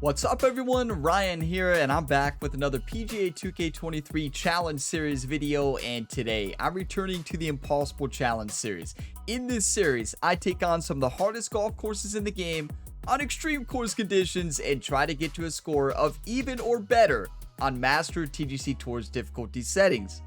What's up everyone, Ryan here, and I'm back with another PGA 2K23 Challenge Series video, and today I'm returning to the Impossible Challenge Series. In this series, I take on some of the hardest golf courses in the game on extreme course conditions and try to get to a score of even or better on Master TGC Tour's difficulty settings.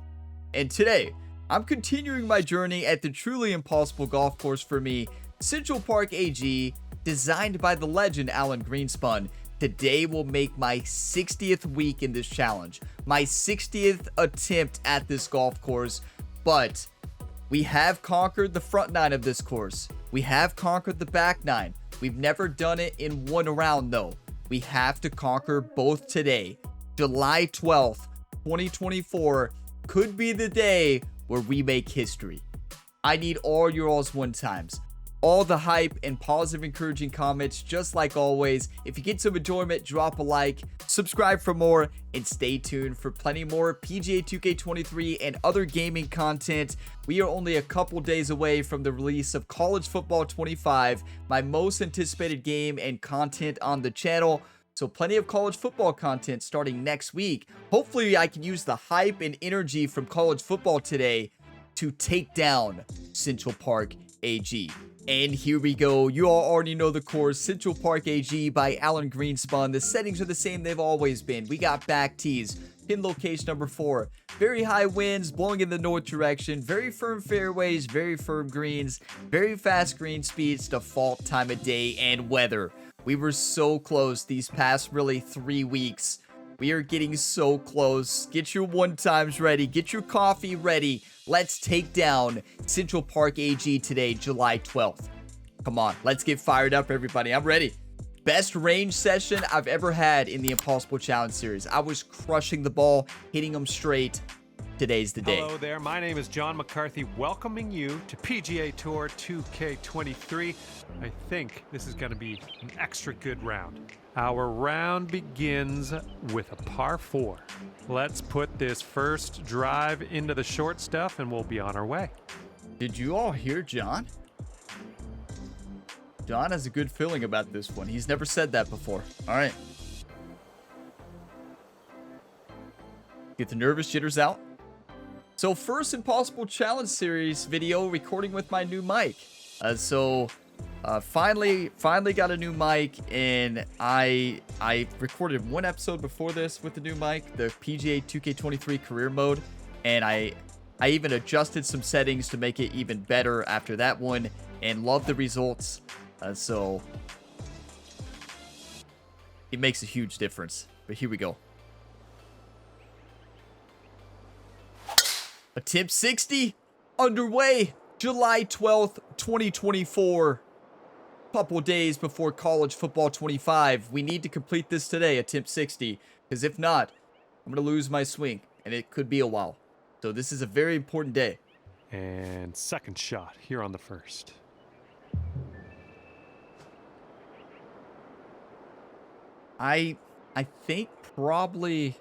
And today, I'm continuing my journey at the truly impossible golf course for me, Central Park AG, designed by the legend Alan Greenspan. Today will make my 60th week in this challenge, my 60th attempt at this golf course, but we have conquered the front nine of this course. We have conquered the back nine. We've never done it in one round though. We have to conquer both today. July 12th, 2024 could be the day where we make history. I need all your all's one times. All the hype and positive encouraging comments, just like always. If you get some enjoyment, drop a like, subscribe for more, and stay tuned for plenty more PGA 2K23 and other gaming content. We are only a couple days away from the release of College Football 25, my most anticipated game and content on the channel. So plenty of college football content starting next week. Hopefully I can use the hype and energy from college football today to take down Central Park AG. And here we go. You all already know the course, Central Park AG by Alan Greenspan. The settings are the same they've always been. We got back tees, pin location number 4, very high winds blowing in the north direction, very firm fairways, very firm greens, very fast green speeds, default time of day, and weather. We were so close these past really 3 weeks. We are getting so close. Get your one times ready. Get your coffee ready. Let's take down Central Park AG today, July 12th. Come on, let's get fired up, everybody. I'm ready. Best range session I've ever had in the Impossible Challenge series. I was crushing the ball, hitting them straight. Today's the day. Hello there, my name is John McCarthy, welcoming you to PGA Tour 2K23. I think this is going to be an extra good round. Our round begins with a par 4. Let's put this first drive into the short stuff and we'll be on our way. Did you all hear John? John has a good feeling about this one. He's never said that before. All right. Get the nervous jitters out. So first Impossible Challenge series video recording with my new mic. Finally got a new mic, and I recorded one episode before this with the new mic, the PGA 2K23 career mode, and I even adjusted some settings to make it even better after that one, and love the results. So it makes a huge difference. But here we go. Attempt 60 underway, July 12th, 2024. Couple days before College Football 25. We need to complete this today, attempt 60, because if not, I'm going to lose my swing, and it could be a while. So this is a very important day. And second shot here on the first. I think probably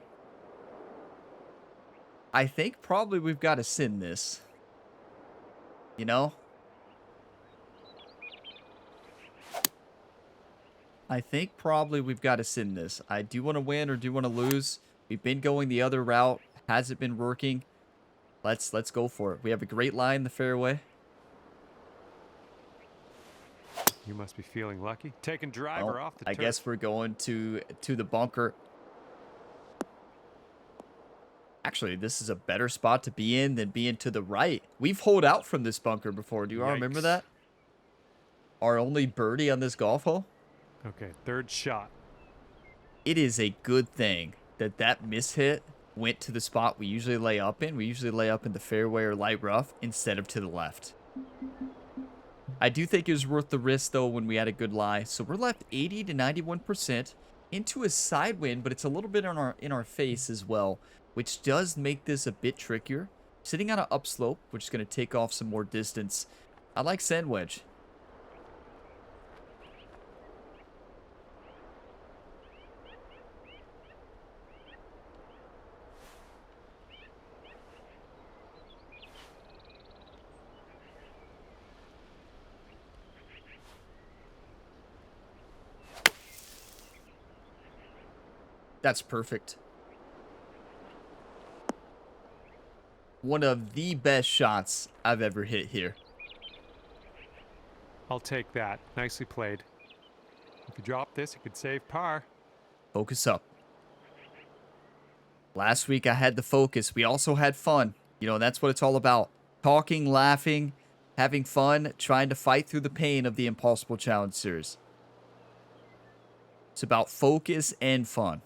we've got to send this. You know? I think probably we've got to send this. I do want to win or do want to lose. We've been going the other route. Hasn't been working. Let's go for it. We have a great line in the fairway. You must be feeling lucky. Taking driver off the turf. I guess we're going to the bunker. Actually, this is a better spot to be in than being to the right. We've holed out from this bunker before. Do you all remember that? Our only birdie on this golf hole? Okay, third shot. It is a good thing that that mishit went to the spot we usually lay up in. We usually lay up in the fairway or light rough instead of to the left. I do think it was worth the risk, though, when we had a good lie. So we're left 80 to 91% into a side wind, but it's a little bit in our face as well, which does make this a bit trickier. Sitting on an upslope, which is going to take off some more distance. I like sand wedge. That's perfect. One of the best shots I've ever hit here. I'll take that. Nicely played. If you drop this, you could save par. Focus up. Last week I had the focus. We also had fun. You know, that's what it's all about. Talking, laughing, having fun, trying to fight through the pain of the Impossible Challenge series. It's about focus and fun.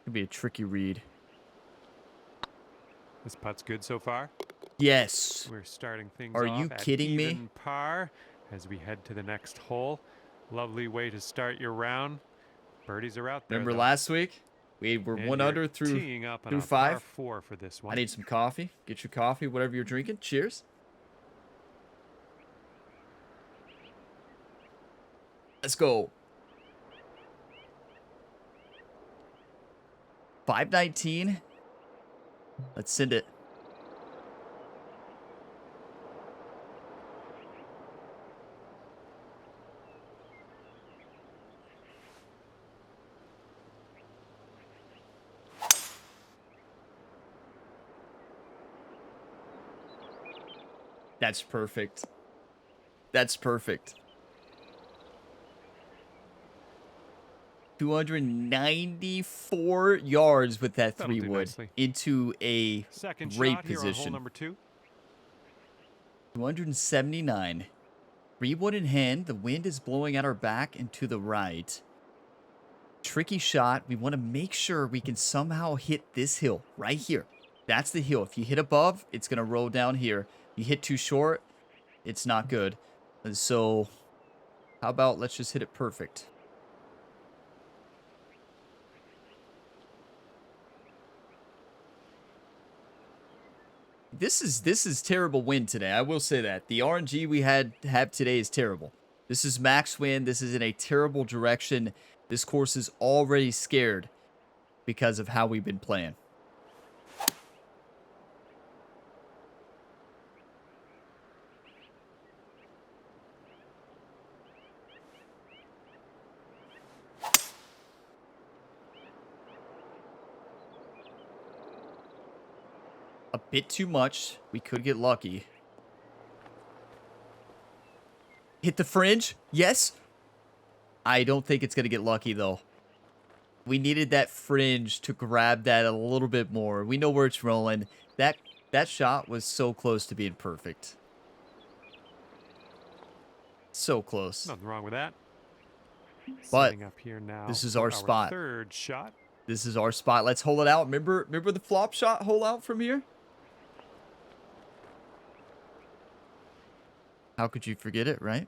Could be a tricky read. This putt's good so far. Yes. We're starting things Are off you at kidding me? even par as we head to the next hole. Lovely way to start your round. Birdies are out there. Remember though. last week? We were And one you're under through teeing up on a par 5. 4 for this one. I need some coffee. Get your coffee, whatever you're drinking. Cheers. Let's go. 519. Let's send it. That's perfect. That's perfect. 294 yards with that That'll do 3-wood nicely. into a Second great shot here on hole position. number 2. 279. 3-wood in hand. The wind is blowing at our back and to the right. Tricky shot. We want to make sure we can somehow hit this hill right here. That's the hill. If you hit above, it's going to roll down here. You hit too short, it's not good. And so, how about let's just hit it perfect. This is terrible wind today. I will say that. The RNG we have today is terrible. This is max wind. This is in a terrible direction. This course is already scared because of how we've been playing. A bit too much. We could get lucky. Hit the fringe. Yes. I don't think it's going to get lucky, though. We needed that fringe to grab that a little bit more. We know where it's rolling. That shot was so close to being perfect. So close. Nothing wrong with that. But Setting up here now this is for our spot. Third shot. This is our spot. Let's hold it out. Remember the flop shot hole out from here? How could you forget it, right?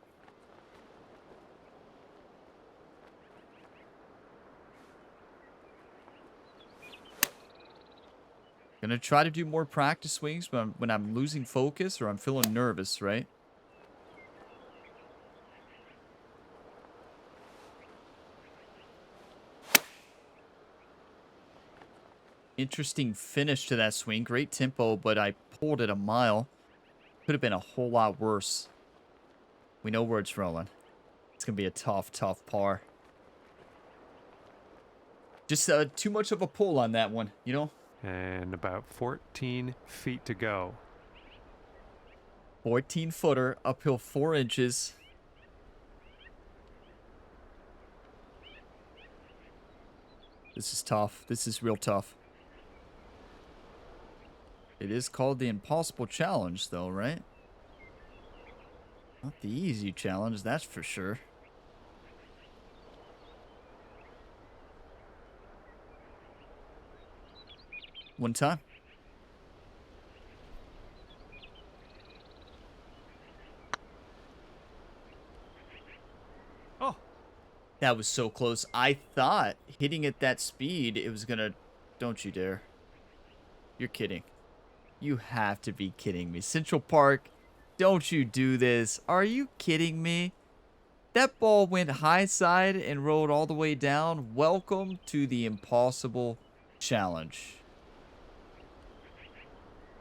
Gonna try to do more practice swings when I'm losing focus or I'm feeling nervous, right? Interesting finish to that swing. Great tempo, but I pulled it a mile. Could have been a whole lot worse. We know where it's rolling. It's going to be a tough par. Just too much of a pull on that one, you know? And about 14 feet to go. 14-footer, uphill 4 inches. This is tough. This is real tough. It is called the Impossible Challenge, though, right? Not the easy challenge, that's for sure. One time. Oh, That was so close. I thought hitting at that speed, it was gonna... Don't you dare. You're kidding. You have to be kidding me. Central Park, don't you do this. Are you kidding me? that ball went high side and rolled all the way down. Welcome to the Impossible Challenge.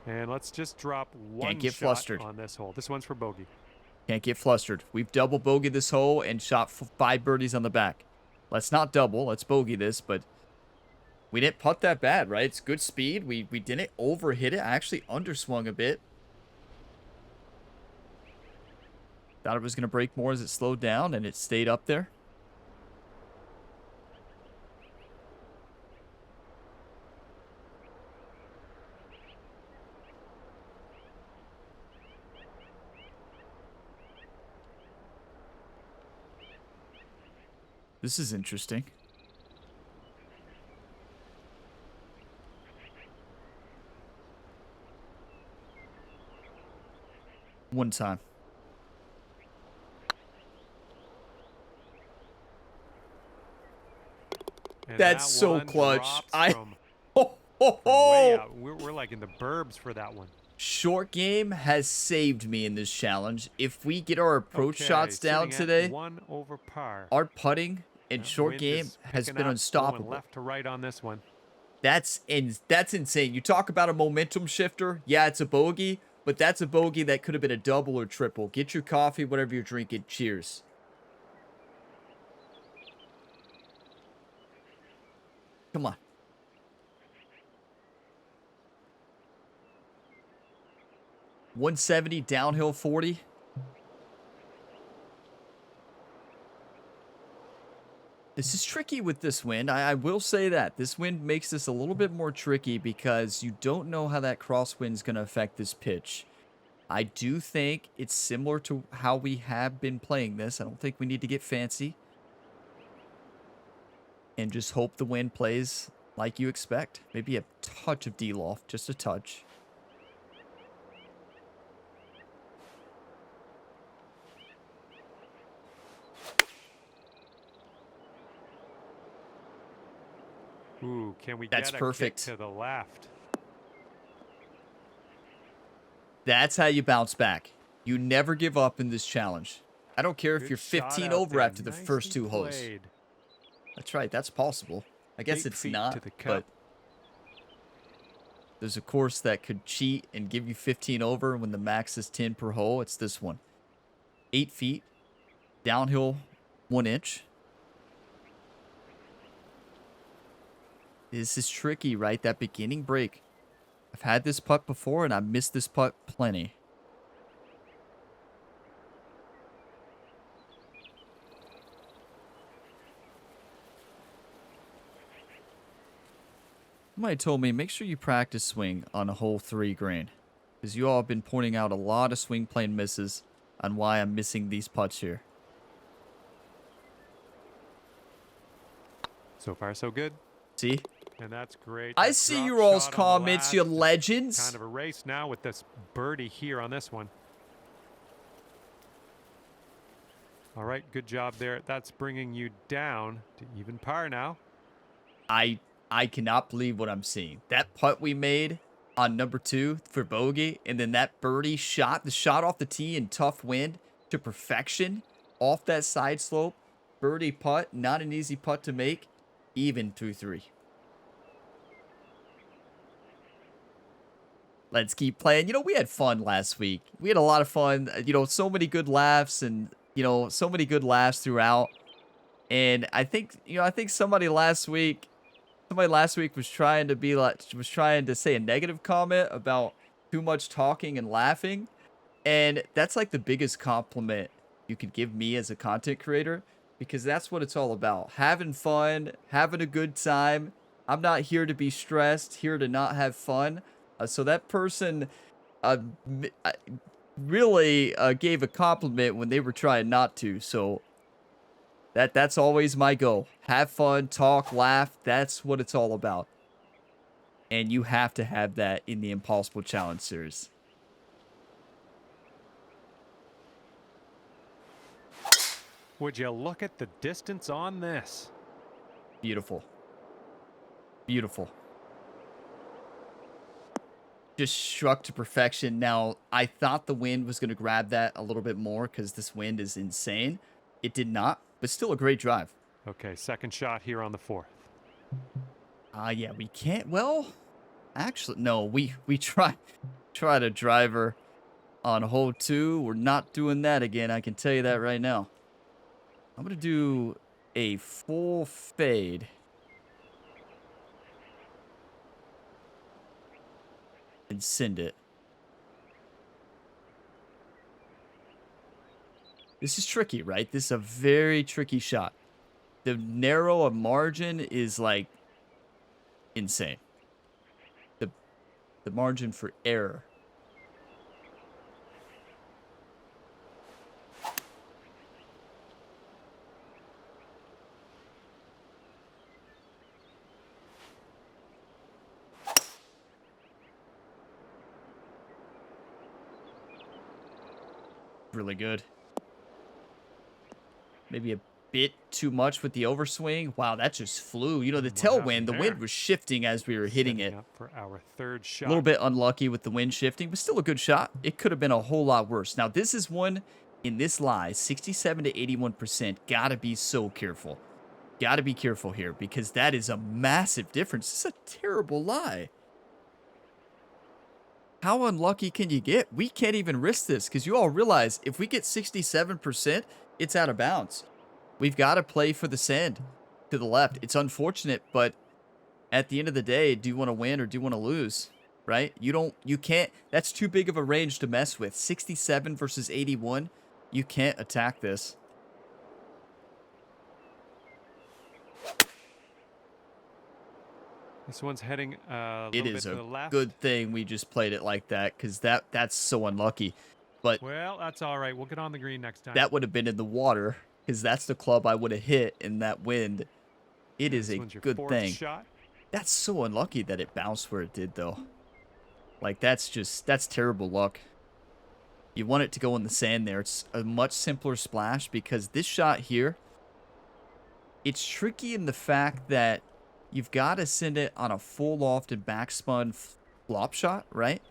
And let's just drop one Can't get shot flustered. on this hole. This one's for bogey. Can't get flustered. We've double bogeyed this hole and shot 5 birdies on the back. Let's not double. Let's bogey this, but we didn't putt that bad, right? It's good speed. We didn't overhit it. I actually underswung a bit. Thought it was going to break more as it slowed down, and it stayed up there. This is interesting. One time. And That's that so one clutch. drops from way out. We're like in the burbs for that one. Short game has saved me in this challenge. If we get our approach shots down sitting at today, 1 over par. our putting in That short wind game is has picking been up, unstoppable. going left to right on this one. That's insane. You talk about a momentum shifter. Yeah, it's a bogey, but that's a bogey that could have been a double or triple. Get your coffee, whatever you're drinking. Cheers. Come on. $170 downhill 40. This is tricky with this wind. I will say that. This wind makes this a little bit more tricky because you don't know how that crosswind is going to affect this pitch. I do think it's similar to how we have been playing this. I don't think we need to get fancy. And just hope the wind plays like you expect. Maybe a touch of D-loft, just a touch. Ooh, can we That's get a perfect. kick to the left? That's how you bounce back. You never give up in this challenge. I don't care if Good you're shot 15 out over there. after the first Nicely 2 holes. played. That's right. That's possible. I guess 8 it's feet not, to the but cup. there's a course that could cheat and give you 15 over when the max is 10 per hole. It's this one. 8 feet, downhill 1 inch. This is tricky, right? That beginning break. I've had this putt before, and I missed this putt plenty. Somebody told me, make sure you practice swing on a hole 3 green. Because you all have been pointing out a lot of swing plane misses on why I'm missing these putts here. So far, so good. See? And that's great. I That see drop your all's shot on the comments, you last is legends. Kind of a race now with this birdie here on this one. All right, good job there. That's bringing you down to even par now. I cannot believe what I'm seeing. That putt we made on number 2 for bogey, and then that birdie shot, the shot off the tee in tough wind to perfection, off that side slope, birdie putt, not an easy putt to make, even through 3. Let's keep playing. You know, we had fun last week. We had a lot of fun. You know, so many good laughs and, you know, so many good laughs throughout. And I think, you know, I think somebody last week was trying to say a negative comment about too much talking and laughing. And that's like the biggest compliment you could give me as a content creator, because that's what it's all about. Having fun, having a good time. I'm not here to be stressed, here to not have fun. So that person really gave a compliment when they were trying not to. So that's always my goal. Have fun, talk, laugh. That's what it's all about. And you have to have that in the Impossible Challenge series. Would you look at the distance on this? Beautiful. Beautiful. Just struck to perfection. Now, I thought the wind was going to grab that a little bit more because this wind is insane. It did not, but still a great drive. Okay, second shot here on the 4th. Yeah, we can't. Well, actually, no, we tried a driver on hole 2. We're not doing that again. I can tell you that right now. I'm going to do a full fade. And send it. This is tricky, right? This is a very tricky shot. The narrow a margin is like insane. The margin for error. Really good. Maybe a bit too much with the overswing. Wow, that just flew. You know, the tailwind, the wind was shifting as we were hitting it. Up for our 3rd shot. A little bit unlucky with the wind shifting, but still a good shot. It could have been a whole lot worse. Now, this is one in this lie, 67 to 81%. Gotta be so careful. Gotta be careful here because that is a massive difference. It's a terrible lie. How unlucky can you get? We can't even risk this because you all realize if we get 67%, it's out of bounds. We've got to play for the sand to the left. It's unfortunate, but at the end of the day, do you want to win or do you want to lose? Right? You can't. That's too big of a range to mess with. 67 versus 81. You can't attack this. This one's heading a little bit to the left. It is a good thing we just played it like that because that's so unlucky. But well, that's all right. We'll get on the green next time. That would have been in the water because that's the club I would have hit in that wind. It is a good thing. Shot. That's so unlucky that it bounced where it did, though. Like, that's terrible luck. You want it to go in the sand there. It's a much simpler splash because this shot here, it's tricky in the fact that you've got to send it on a full loft and backspun flop shot, right?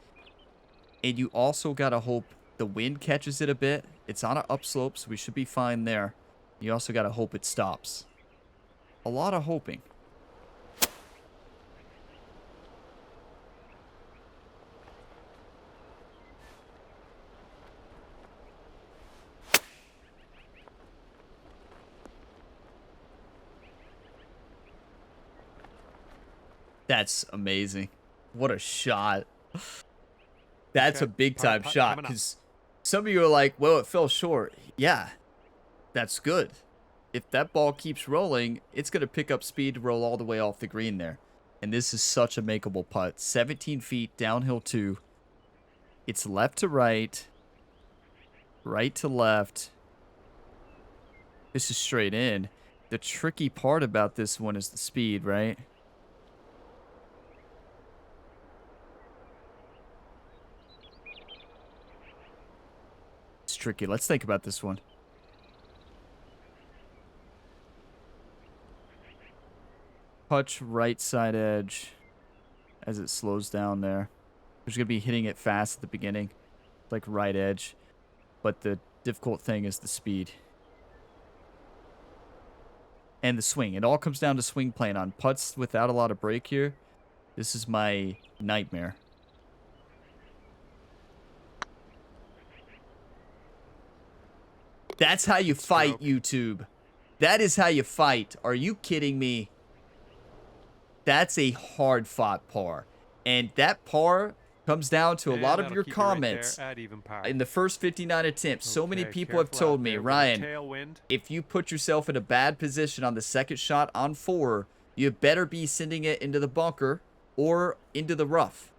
And you also got to hope the wind catches it a bit. It's on an upslope, so we should be fine there. You also got to hope it stops. A lot of hoping. That's amazing. What a shot. That's a big-time shot, because some of you are like, well, it fell short. Yeah, that's good. If that ball keeps rolling, it's going to pick up speed to roll all the way off the green there. And this is such a makeable putt. 17 feet, downhill 2. It's left to right, right to left. This is straight in. The tricky part about this one is the speed, right? It's tricky. Let's think about this one. Touch right side edge as it slows down there. We're just going to be hitting it fast at the beginning. Like right edge. But the difficult thing is the speed. And the swing. It all comes down to swing plane. On putts without a lot of break here, this is my nightmare. That's how you fight, YouTube. That is how you fight. Are you kidding me? That's a hard fought par. And that par comes down to a lot of your comments in the first 59 attempts. So many people have told me, Ryan, if you put yourself in a bad position on the second shot on 4, you better be sending it into the bunker or into the rough.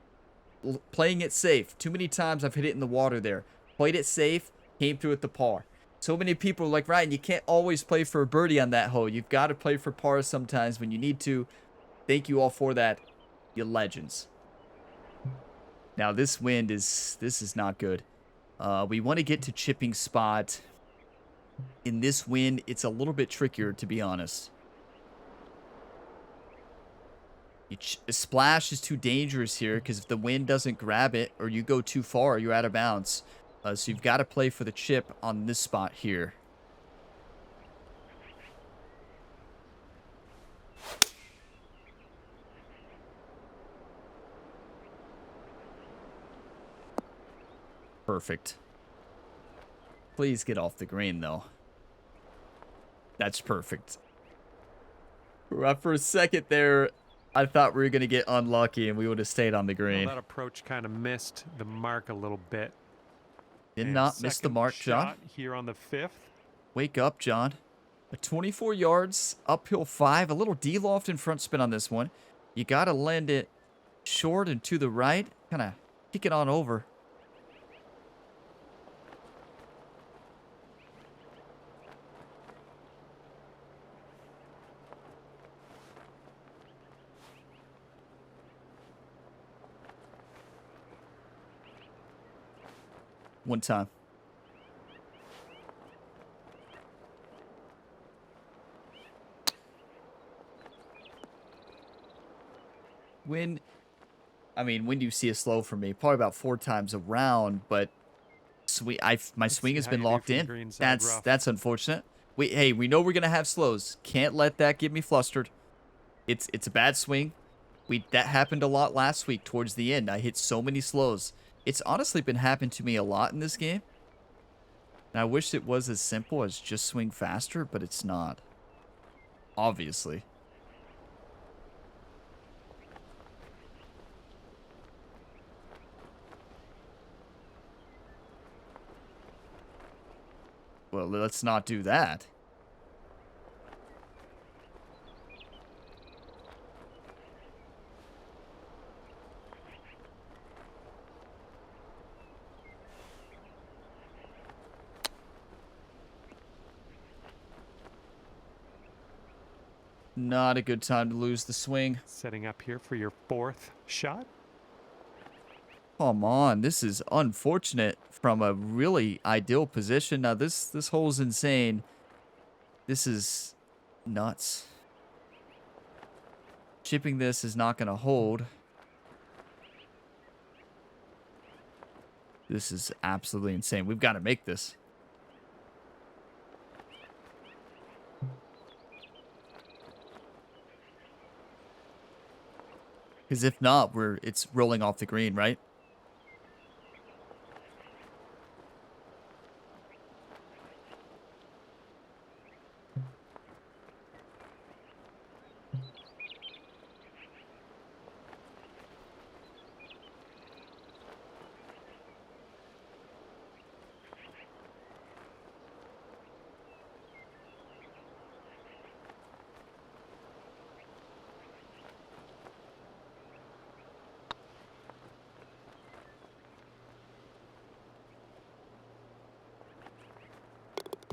Playing it safe. Too many times I've hit it in the water there. Played it safe, came through at the par. So many people are like, Ryan, you can't always play for a birdie on that hole. You've got to play for par sometimes when you need to. Thank you all for that. You legends. Now this wind is not good. We want to get to chipping spot. In this wind, it's a little bit trickier, to be honest. A splash is too dangerous here because if the wind doesn't grab it or you go too far, you're out of bounds. So you've got to play for the chip on this spot here. perfect. Please get off the green, though. That's perfect. For a second there, I thought we were going to get unlucky and we would have stayed on the green. Well, that approach kind of missed the mark a little bit. Did not miss the mark, John. Here on the 5th. Wake up, John. A 24 yards, uphill 5. A little D-loft in front spin on this one. You got to land it short and to the right. Kind of kick it on over. One time. When do you see a slow for me? Probably about 4 times around, but my swing has been locked in. That's unfortunate. Hey, we know we're gonna have slows. Can't let that get me flustered. It's a bad swing. That happened a lot last week towards the end. I hit so many slows. It's honestly been happening to me a lot in this game. And I wish it was as simple as just swing faster, but it's not. Obviously. Well, let's not do that. Not a good time to lose the swing. Setting up here for your 4th shot. Come on, this is unfortunate from a really ideal position. Now this hole's insane. This is nuts. Chipping this is not going to hold. This is absolutely insane. We've got to make this. Because if not, it's rolling off the green, right?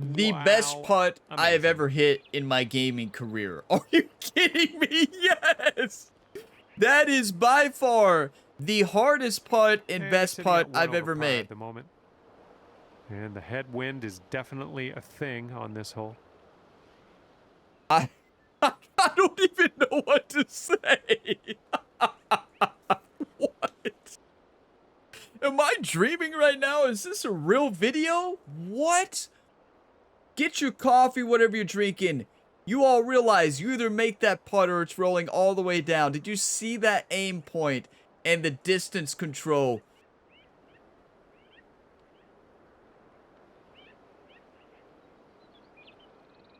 The best putt I have ever hit in my gaming career. Are you kidding me? Yes! That is by far the hardest putt and best putt I've ever made. At the moment. And the headwind is definitely a thing on this hole. I don't even know what to say. What? Am I dreaming right now? Is this a real video? What? Get your coffee, whatever you're drinking. You all realize you either make that putt or it's rolling all the way down. Did you see that aim point and the distance control?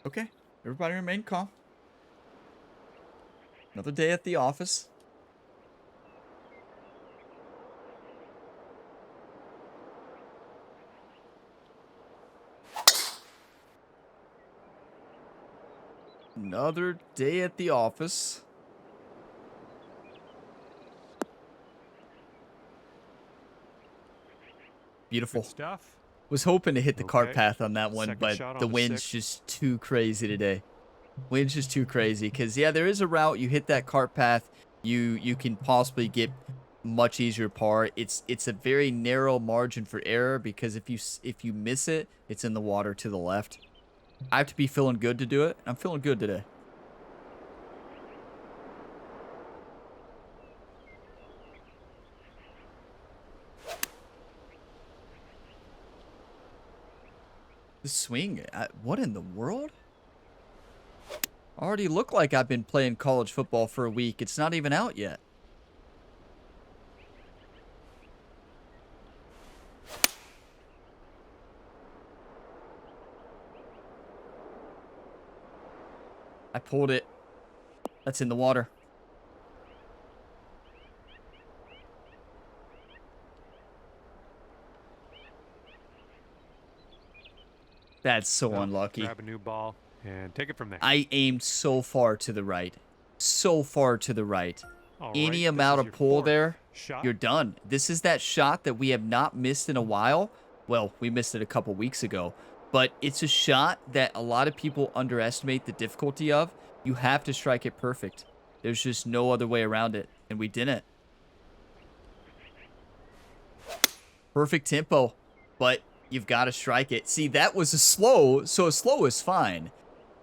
Okay, everybody remain calm. Another day at the office. Another day at the office. Beautiful. Good stuff. Was hoping to hit the cart path on that one, but shot on the the wind's 6th. just too crazy today. Wind's just too crazy because yeah, there is a route. You hit that cart path, you can possibly get much easier par. It's a very narrow margin for error because if you miss it, it's in the water to the left. I have to be feeling good to do it. I'm feeling good today. The swing, what in the world? Already look like I've been playing college football for a week. It's not even out yet. I pulled it. That's in the water. That's so unlucky. Grab a new ball and take it from there. I aimed so far to the right. So far to the right. Any amount of pull there, you're done. This is that shot that we have not missed in a while. Well, we missed it a couple weeks ago. But it's a shot that a lot of people underestimate the difficulty of. You have to strike it perfect. There's just no other way around it. And we didn't. Perfect tempo. But you've got to strike it. See, that was a slow, so a slow is fine.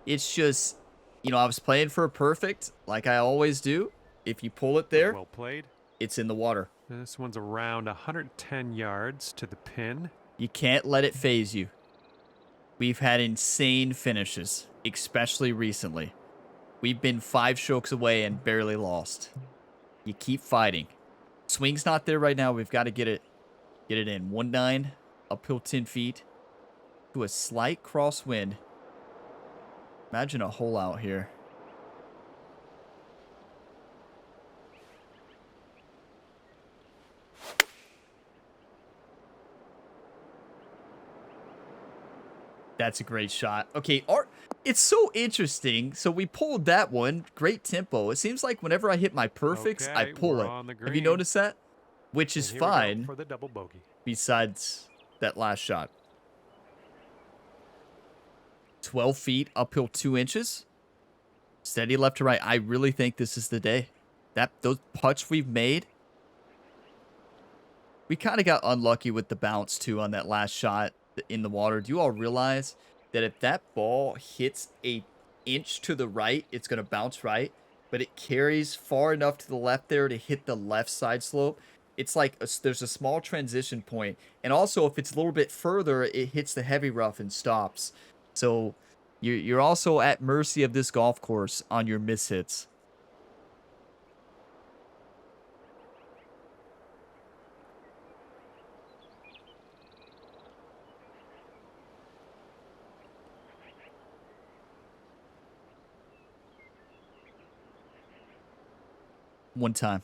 It's just, you know, I was playing for a perfect, like I always do. If you pull it there, well played. It's in the water. This one's around 110 yards to the pin. You can't let it phase you. We've had insane finishes, especially recently. We've been 5 strokes away and barely lost. You keep fighting. Swing's not there right now. We've got to get it in. 1-9. Uphill 10 feet to a slight crosswind. Imagine a hole out here. That's a great shot. Okay, it's so interesting. So we pulled that one. Great tempo. It seems like whenever I hit my perfects, I pull it. Have you noticed that? Which is fine. For the double bogey. Besides that last shot. 12 feet, uphill 2 inches. Steady left to right. I really think this is the day. Those putts we've made. We kind of got unlucky with the bounce too on that last shot in the water. Do you all realize that if that ball hits an inch to the right, it's going to bounce right, but it carries far enough to the left there to hit the left side slope? It's like there's a small transition point, and also if it's a little bit further, it hits the heavy rough and stops. So you're also at mercy of this golf course on your mishits. One time.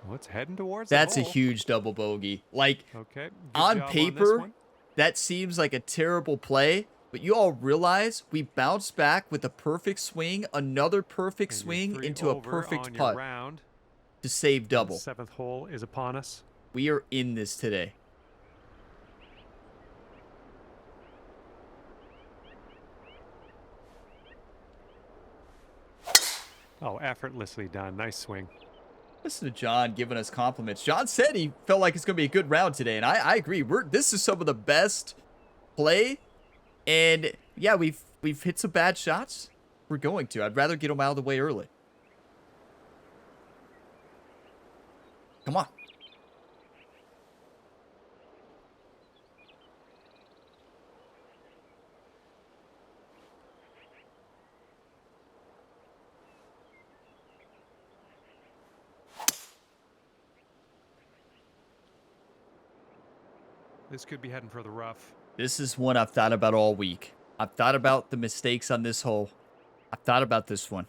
Well, it's heading towards That's the a hole. huge double bogey. Like, okay, on paper, that seems like a terrible play, but you all realize we bounced back with a perfect swing, another perfect swing into a perfect putt to save double. The 7th hole is upon us. We are in this today. Oh, effortlessly done. Nice swing. Listen to John giving us compliments. John said he felt like it's going to be a good round today, and I agree. This is some of the best play, and yeah, we've hit some bad shots. We're going to. I'd rather get them out of the way early. Come on. This could be heading for the rough. This is one I've thought about all week. I've thought about the mistakes on this hole. I've thought about this one.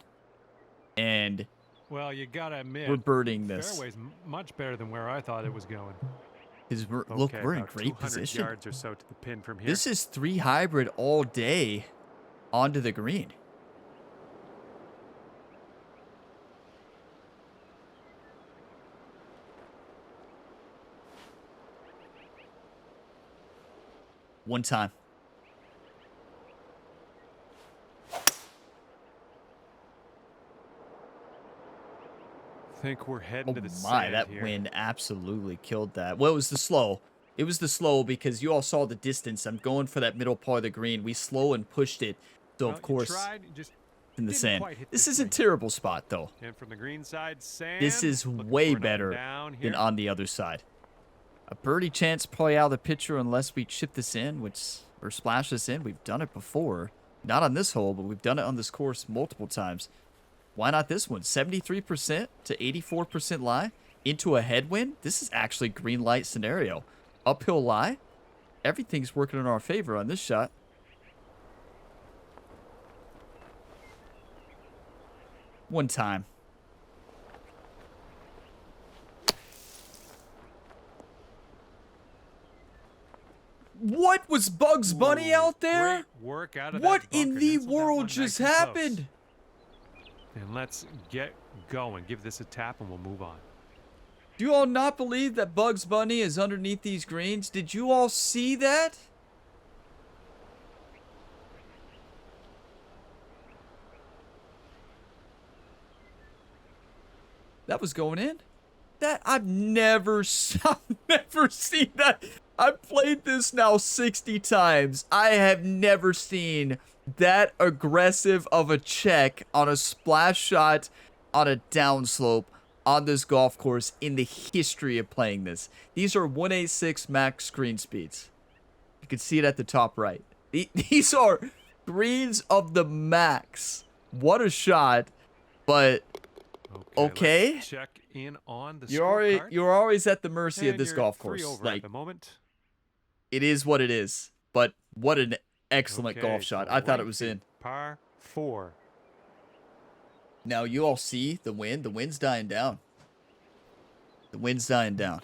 And well, you gotta admit, we're birding this. Fairway's much better than where I thought it was going. Look, we're in great position. Yards or so to the pin from here. This is 3 hybrid all day onto the green. One time. I think we're heading to the sand that here. Wind absolutely killed that. Well, it was the slow. It was the slow because you all saw the distance. I'm going for that middle part of the green. We slow and pushed it. So, of course, in the sand. This is a terrible spot, though. And from the green side, sand. This is way better than on the other side. A birdie chance probably out of the picture unless we chip this in, or splash this in. We've done it before. Not on this hole, but we've done it on this course multiple times. Why not this one? 73% to 84% lie into a headwind. This is actually green light scenario. Uphill lie. Everything's working in our favor on this shot. One time. What was Bugs Bunny out there? Great work out of What that bunker. in the Nestled that world one just nice and close. happened? And let's get going. Give this a tap and we'll move on. Do you all not believe that Bugs Bunny is underneath these greens? Did you all see that? That was going in? That I've never seen that. I've played this now 60 times. I have never seen that aggressive of a check on a splash shot on a downslope on this golf course in the history of playing this. These are 186 max screen speeds. You can see it at the top right. These are greens of the max. What a shot. But okay. Let's check in on the You're always at the mercy of this golf course. Like, at the moment. It is what it is. But what an excellent golf shot. I thought it was in. Par 4. Now you all see the wind. The wind's dying down. The wind's dying down.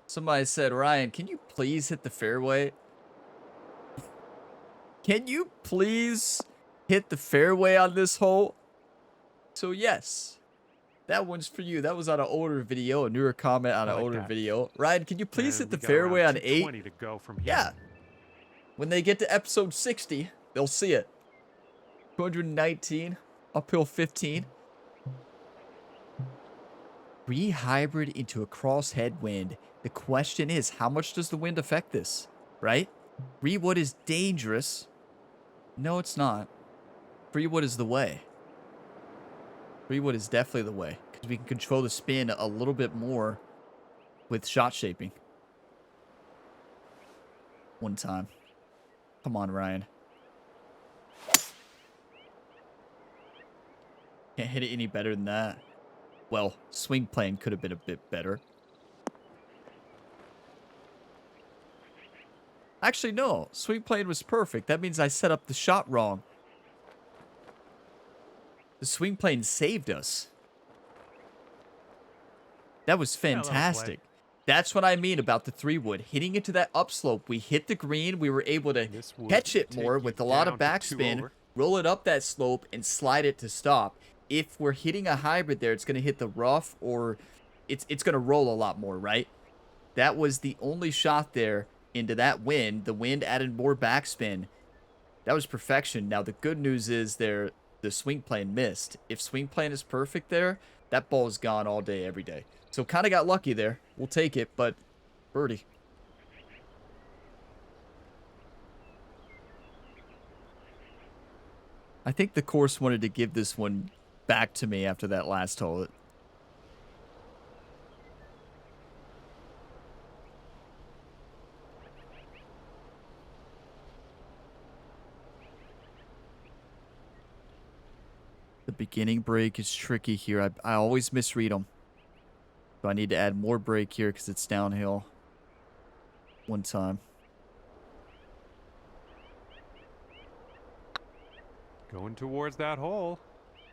Somebody said, Ryan, can you please hit the fairway? Can you please hit the fairway on this hole? So yes, that one's for you. That was on an older video, a newer comment on an older video. Ryan, can you please hit the fairway on 8? To go from here. Yeah. When they get to episode 60, they'll see it. 219, uphill 15. Re-hybrid into a crosshead wind. The question is, how much does the wind affect this? Right? Freewood is dangerous. No, it's not. Freewood is the way. Freewood is definitely the way. Because we can control the spin a little bit more with shot shaping. One time. Come on, Ryan. Can't hit it any better than that. Well, swing plane could have been a bit better. Actually, no. Swing plane was perfect. That means I set up the shot wrong. The swing plane saved us. That was fantastic. That's what I mean about the 3-wood. Hitting into that upslope. We hit the green. We were able to catch it more with a lot of backspin. Roll it up that slope and slide it to stop. If we're hitting a hybrid there, it's going to hit the rough or it's going to roll a lot more, right? That was the only shot there into that wind. The wind added more backspin. That was perfection. Now, the good news is the swing plane missed. If swing plane is perfect there, that ball is gone all day, every day. So kind of got lucky there. We'll take it, but birdie. I think the course wanted to give this one back to me after that last hole. The beginning break is tricky here. I always misread them. So I need to add more break here because it's downhill. One time. Going towards that hole.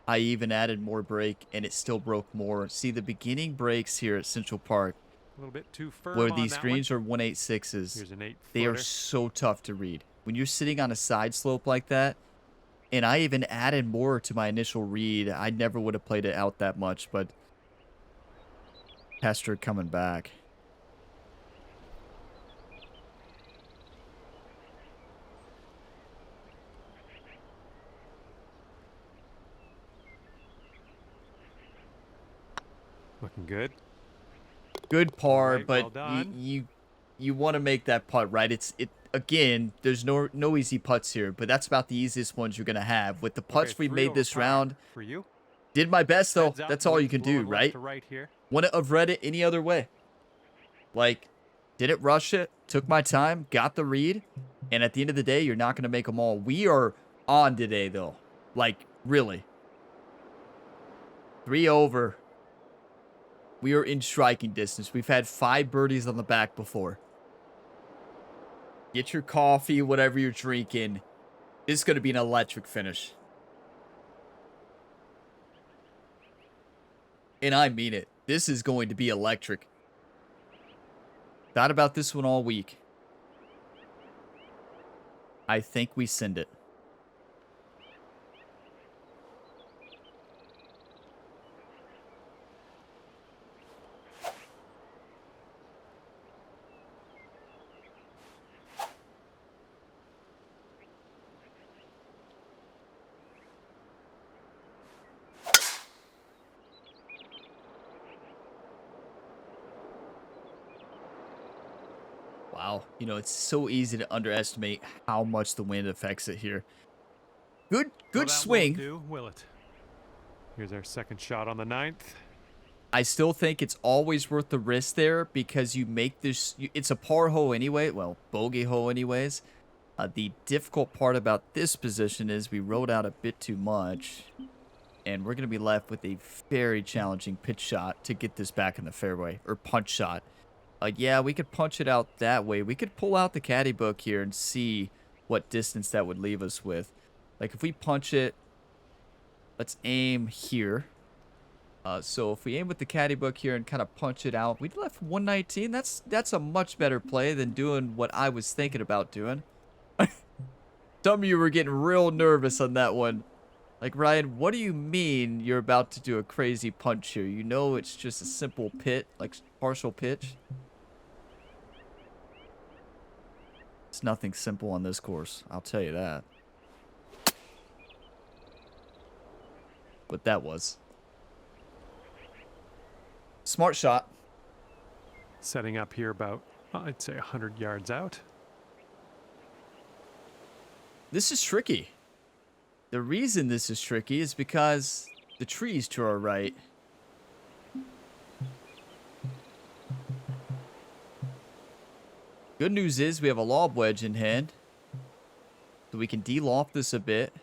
I even added more break and it still broke more. See, the beginning breaks here at Central Park. A little bit too firm where on these that greens one. are 186s. Here's an 8-footer. They are so tough to read. When you're sitting on a side slope like that, and I even added more to my initial read. I never would have played it out that much, but Hester coming back. Looking good. Good par, Right, but well you want to make that putt, right? It again, there's no easy putts here, but that's about the easiest ones you're going to have. With the putts we made this round, for you. Did my best, though. Heads up, That's all you can wind's do, blowing right? left to right here. Wouldn't have read it any other way. Like, didn't rush it, took my time, got the read, and at the end of the day, you're not going to make them all. We are on today, though. Like, really. 3 over. We are in striking distance. We've had 5 birdies on the back before. Get your coffee, whatever you're drinking. This is going to be an electric finish. And I mean it. This is going to be electric. Thought about this one all week. I think we send it. Wow. You know, it's so easy to underestimate how much the wind affects it here. Good swing. Won't do, will it? Here's our second shot on the 9th. I still think it's always worth the risk there because you make this... It's a par hole anyway. Well, bogey hole anyways. The difficult part about this position is we rode out a bit too much. And we're going to be left with a very challenging pitch shot to get this back in the fairway. Or punch shot. Yeah, we could punch it out that way. We could pull out the caddy book here and see what distance that would leave us with. Like, if we punch it, let's aim here. So if we aim with the caddy book here and kind of punch it out, we'd left 119. That's a much better play than doing what I was thinking about doing. Some of you were getting real nervous on that one. Like, Ryan, what do you mean you're about to do a crazy punch here? You know it's just a simple pit, like partial pitch. It's nothing simple on this course, I'll tell you that. But that was. Smart shot. Setting up here about, I'd say 100 yards out. This is tricky. The reason this is tricky is because the trees to our right. Good news is we have a lob wedge in hand. So we can de-loft this a bit.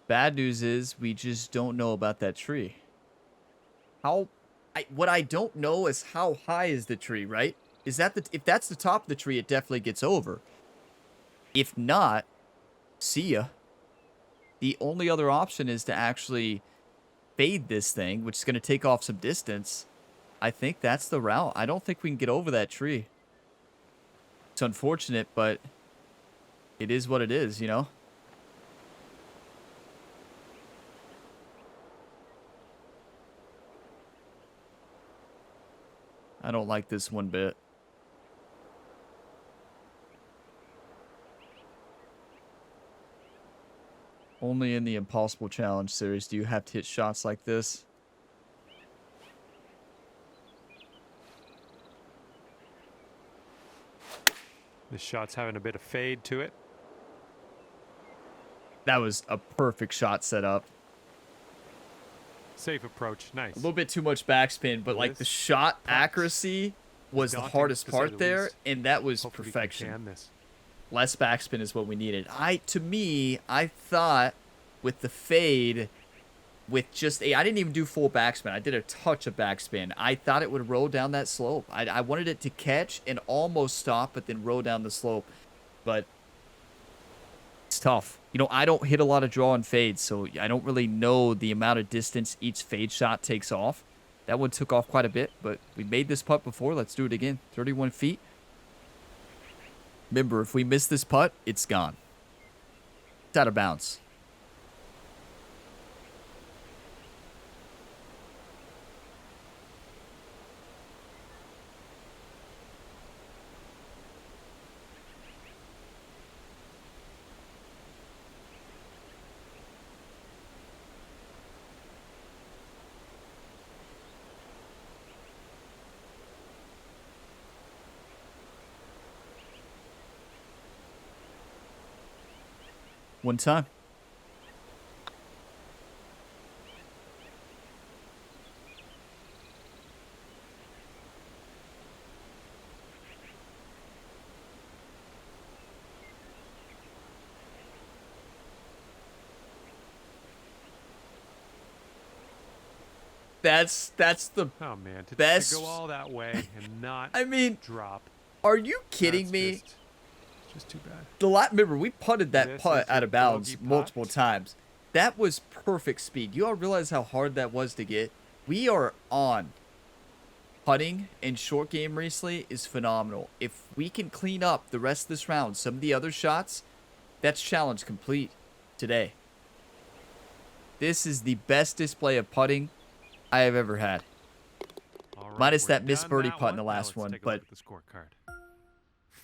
Bad news is we just don't know about that tree. What I don't know is how high is the tree, right? Is that if that's the top of the tree, it definitely gets over. If not, see ya. The only other option is to actually fade this thing, which is going to take off some distance. I think that's the route. I don't think we can get over that tree. It's unfortunate, but it is what it is, you know? I don't like this one bit. Only in the Impossible Challenge series do you have to hit shots like this. This shot's having a bit of fade to it. That was a perfect shot set up. Safe approach, nice. A little bit too much backspin, but like the shot accuracy was the hardest part there, and that was perfection. Less backspin is what we needed. To me, I thought with the fade, with just I didn't even do full backspin. I did a touch of backspin. I thought it would roll down that slope. I wanted it to catch and almost stop, but then roll down the slope. But it's tough. You know, I don't hit a lot of draw and fades, so I don't really know the amount of distance each fade shot takes off. That one took off quite a bit, but we made this putt before. Let's do it again. 31 feet. Remember, if we miss this putt, it's gone. It's out of bounds. One time. That's the Oh man, to best. go all that way and not I mean, drop. are you kidding That's me? just too bad. Remember, we putted that This putt is out your of bounds bogey multiple putt. times. That was perfect speed. You all realize how hard that was to get? We are on. Putting and short game recently is phenomenal. If we can clean up the rest of this round, some of the other shots, that's challenge complete today. This is the best display of putting I have ever had. All right, Minus we're that missed done birdie that putt in the Now last let's one, take a but look at the scorecard.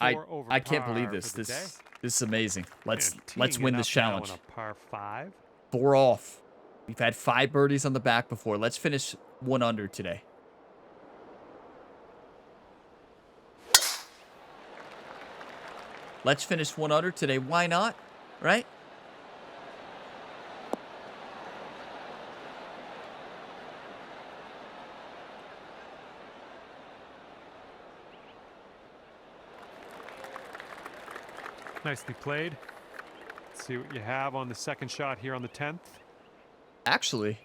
I 4 over I can't believe par this. for the day. This is amazing. Let's And let's teeing win it this up now challenge. on a par 5. 4 off. We've had 5 birdies on the back before. Let's finish 1 under today. Let's finish 1 under today. Why not? Right? Nicely played. Let's see what you have on the second shot here on the 10th. Actually,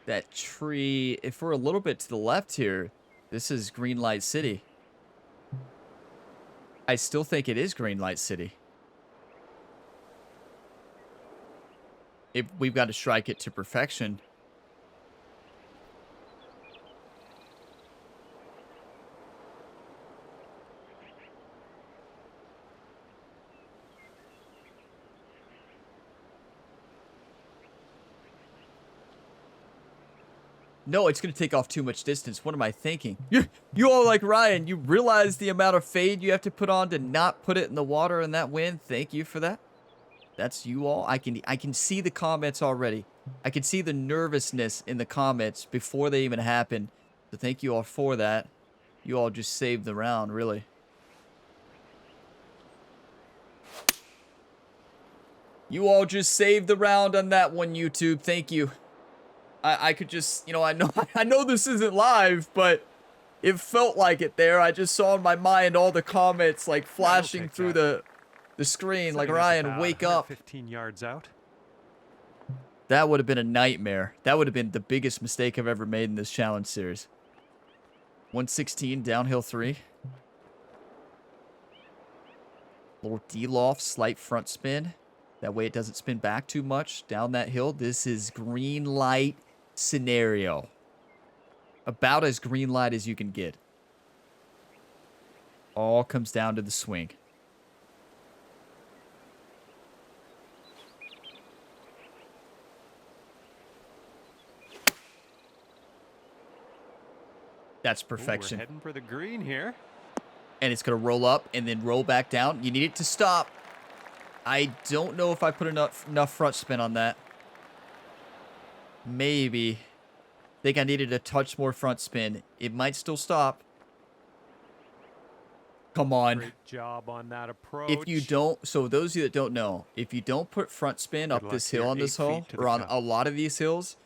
that tree, if we're a little bit to the left here, this is Green Light City. I still think it is Green Light City. If we've got to strike it to perfection. No, it's going to take off too much distance. What am I thinking? You all like Ryan. You realize the amount of fade you have to put on to not put it in the water in that wind. Thank you for that. That's you all. I can see the comments already. I can see the nervousness in the comments before they even happen. So thank you all for that. You all just saved the round, really. You all just saved the round on that one, YouTube. Thank you. I could just, you know, I know this isn't live, but it felt like it there. I just saw in my mind all the comments like flashing through the screen, like, Ryan, wake up. 15 yards out. That would have been a nightmare. That would have been the biggest mistake I've ever made in this challenge series. 116 downhill 3. Little D-loft, slight front spin. That way it doesn't spin back too much down that hill. This is green light scenario. About as green light as you can get. All comes down to the swing. That's perfection. Ooh, we're heading for the green here. And it's going to roll up and then roll back down. You need it to stop. I don't know if I put enough front spin on that. Maybe. I think I needed a touch more front spin. It might still stop. Come on. Great job on that approach. If you don't, so those of you that don't know, if you don't put front spin up this hill on this hole, or on a lot of these hills,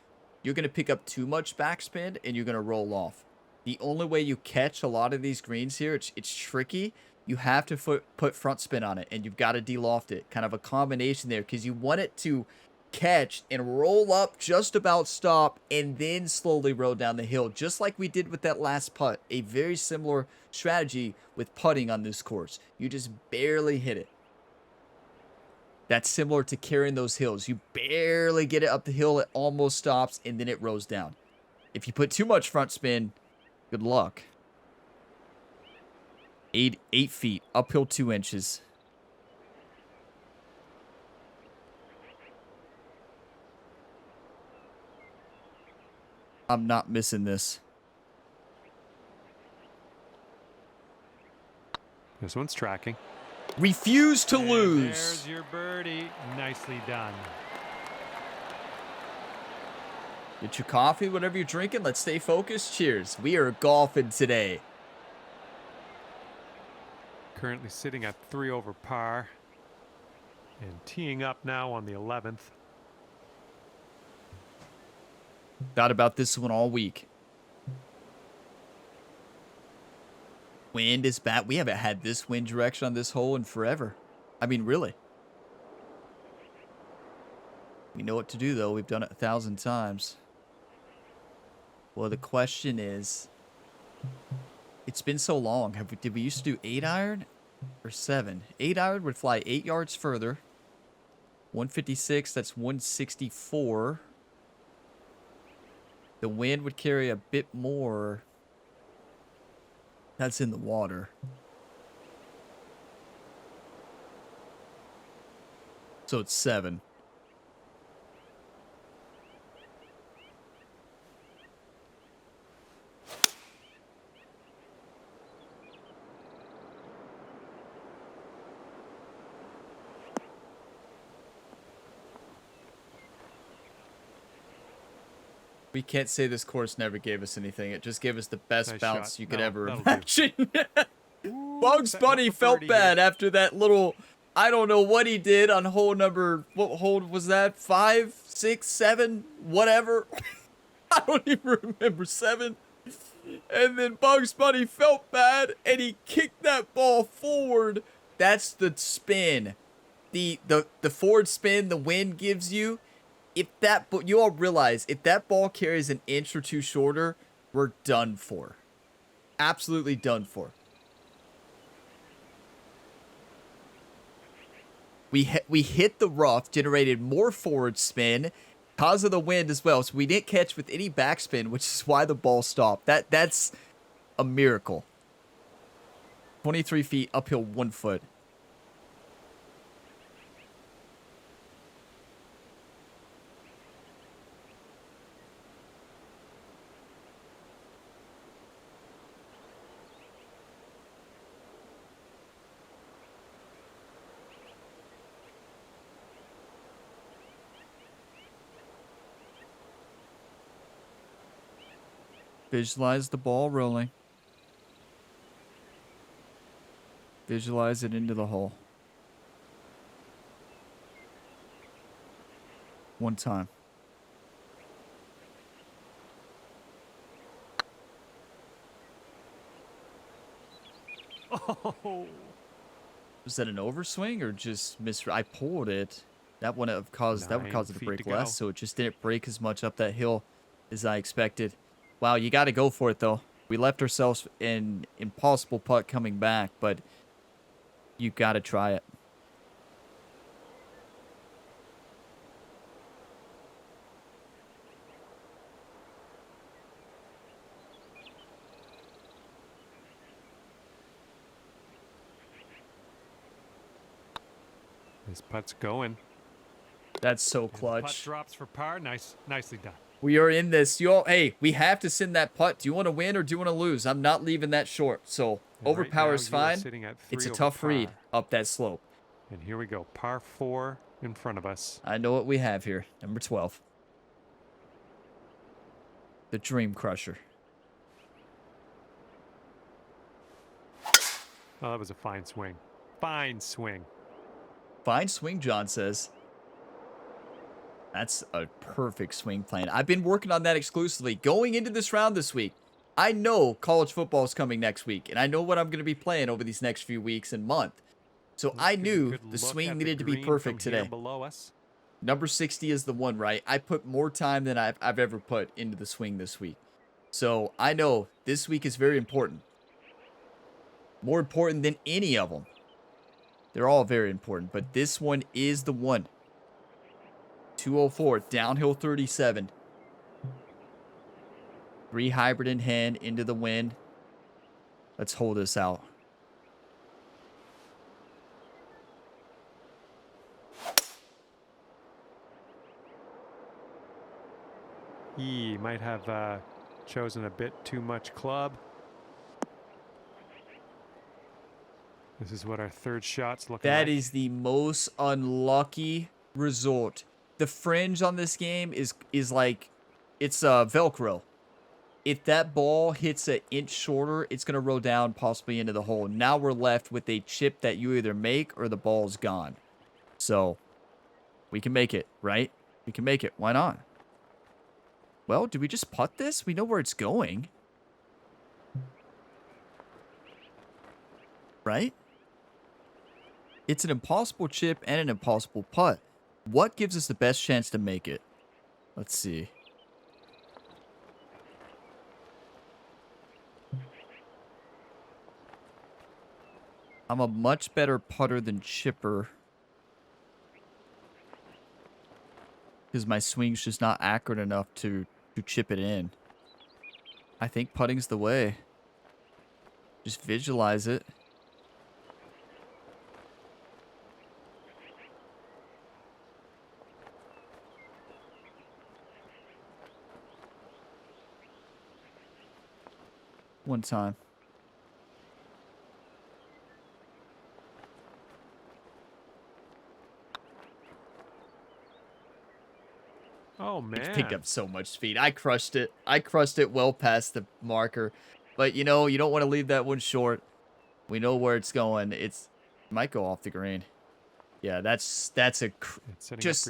you're going to pick up too much backspin and you're going to roll off. The only way you catch a lot of these greens here, it's tricky. You have to put front spin on it, and you've got to de-loft it. Kind of a combination there, because you want it to catch and roll up, just about stop, and then slowly roll down the hill, just like we did with that last putt. A very similar strategy with putting on this course. You just barely hit it. That's similar to carrying those hills. You barely get it up the hill, it almost stops, and then it rolls down. If you put too much front spin, good luck. 8 feet, uphill 2 inches. I'm not missing this. This one's tracking. Refuse to lose. There's your birdie. Nicely done. Get your coffee, whatever you're drinking. Let's stay focused. Cheers. We are golfing today. Currently sitting at 3 over par. And teeing up now on the 11th. Thought about this one all week. Wind is bad. We haven't had this wind direction on this hole in forever. I mean, really. We know what to do, though. We've done it 1,000 times. Well, the question is, it's been so long. Did we used to do 8 iron or 7? 8 iron would fly 8 yards further. 156, that's 164. The wind would carry a bit more. That's in the water. So it's 7. We can't say this course never gave us anything. It just gave us the best Nice bounce shot. you could No, ever that'll do. imagine. Ooh, Bugs setting Bunny up a felt birdie bad here. after that little, I don't know what he did on hole number, what hole was that? 5, 6, 7, whatever. I don't even remember 7. And then Bugs Bunny felt bad and he kicked that ball forward. That's the spin. The forward spin the wind gives you. If that, but you all realize, if that ball carries an inch or two shorter, we're done for. Absolutely done for. We hit the rough, generated more forward spin, cause of the wind as well. So we didn't catch with any backspin, which is why the ball stopped. That's a miracle. 23 feet, uphill 1 foot. Visualize the ball rolling. Visualize it into the hole. One time. Oh, Was that an overswing or just I pulled it. That would have caused that would 9 cause it to feet break to less, go. so it just didn't break as much up that hill as I expected. Wow, you got to go for it though. We left ourselves an impossible putt coming back, but you got to try it. this putt's going. That's so And the putt clutch. drops for par. Nicely done. We are in this. Hey, we have to send that putt. Do you want to win or do you want to lose? I'm not leaving that short. So And overpower right is now you are fine. sitting at It's 3 a over tough read par. up that slope. And here we go. Par 4 in front of us. I know what we have here. Number 12. The Dream Crusher. Oh, that was a fine swing. Fine swing. Fine swing, John says. That's a perfect swing plan. I've been working on that exclusively. Going into this round this week, I know college football is coming next week, and I know what I'm going to be playing over these next few weeks and month. So Let's I get a knew good the look swing at needed to be green perfect from here today. below us. Number 60 is the one, right? I put more time than I've ever put into the swing this week. So I know this week is very important. More important than any of them. They're all very important, but this one is the one. 204, downhill 37. 3 hybrid in hand, into the wind. Let's hold this out. He might have chosen a bit too much club. This is what our third shot's looking like. That is the most unlucky result. The fringe on this game is like, it's Velcro. If that ball hits an inch shorter, it's going to roll down possibly into the hole. Now we're left with a chip that you either make or the ball's gone. So, we can make it, right? We can make it. Why not? Well, do we just putt this? We know where it's going. Right? It's an impossible chip and an impossible putt. What gives us the best chance to make it? Let's see. I'm a much better putter than chipper. Because my swing's just not accurate enough to chip it in. I think putting's the way. Just visualize it. One time. Oh, man. It picked up so much speed. I crushed it. I crushed it well past the marker. But, you know, you don't want to leave that one short. We know where it's going. It might go off the green. Yeah, that's a just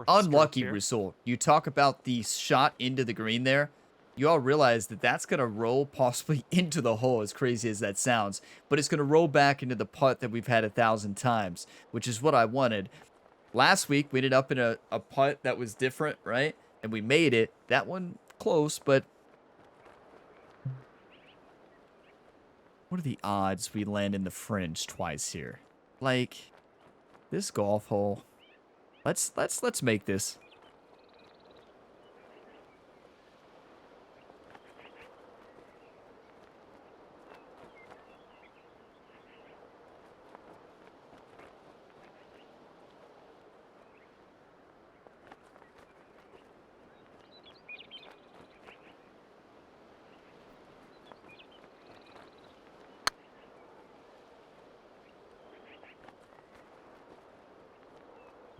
unlucky result. You talk about the shot into the green there. You all realize that that's going to roll possibly into the hole, as crazy as that sounds. But it's going to roll back into the putt that we've had 1,000 times, which is what I wanted. Last week, we ended up in a putt that was different, right? And we made it. That one close, but what are the odds we land in the fringe twice here? Like, this golf hole. Let's make this.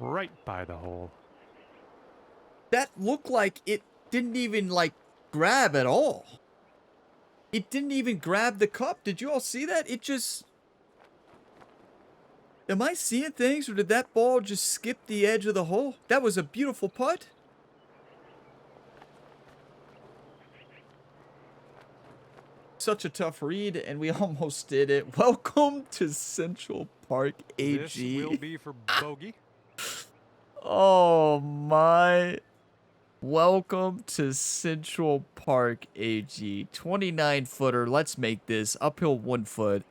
Right by the hole. That looked like it didn't even, like, grab at all. It didn't even grab the cup. Did you all see that? It just... Am I seeing things, or did that ball just skip the edge of the hole? That was a beautiful putt. Such a tough read, and we almost did it. Welcome to Central Park AG. This will be for bogey. Oh my. Welcome to Central Park AG. 29 footer. Let's make this. Uphill 1 foot.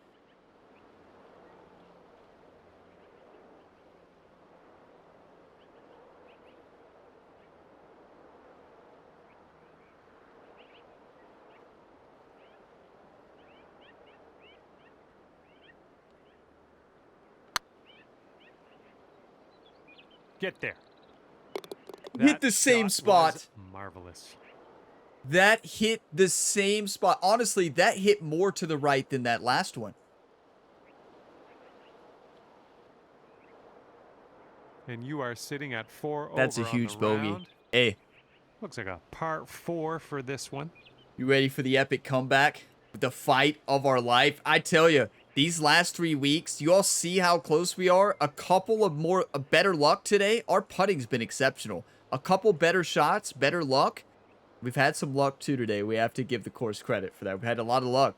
Get there. Hit the same spot. Marvelous. That hit the same spot. Honestly, that hit more to the right than that last one. And you are sitting at 4 That's over a huge on the bogey. round. Hey, Looks like a par 4 for this one. you ready for the epic comeback? The fight of our life? I tell you, these last 3 weeks, you all see how close we are? A couple of better luck today. Our putting's been exceptional. A couple better shots, better luck. We've had some luck too today. We have to give the course credit for that. We've had a lot of luck.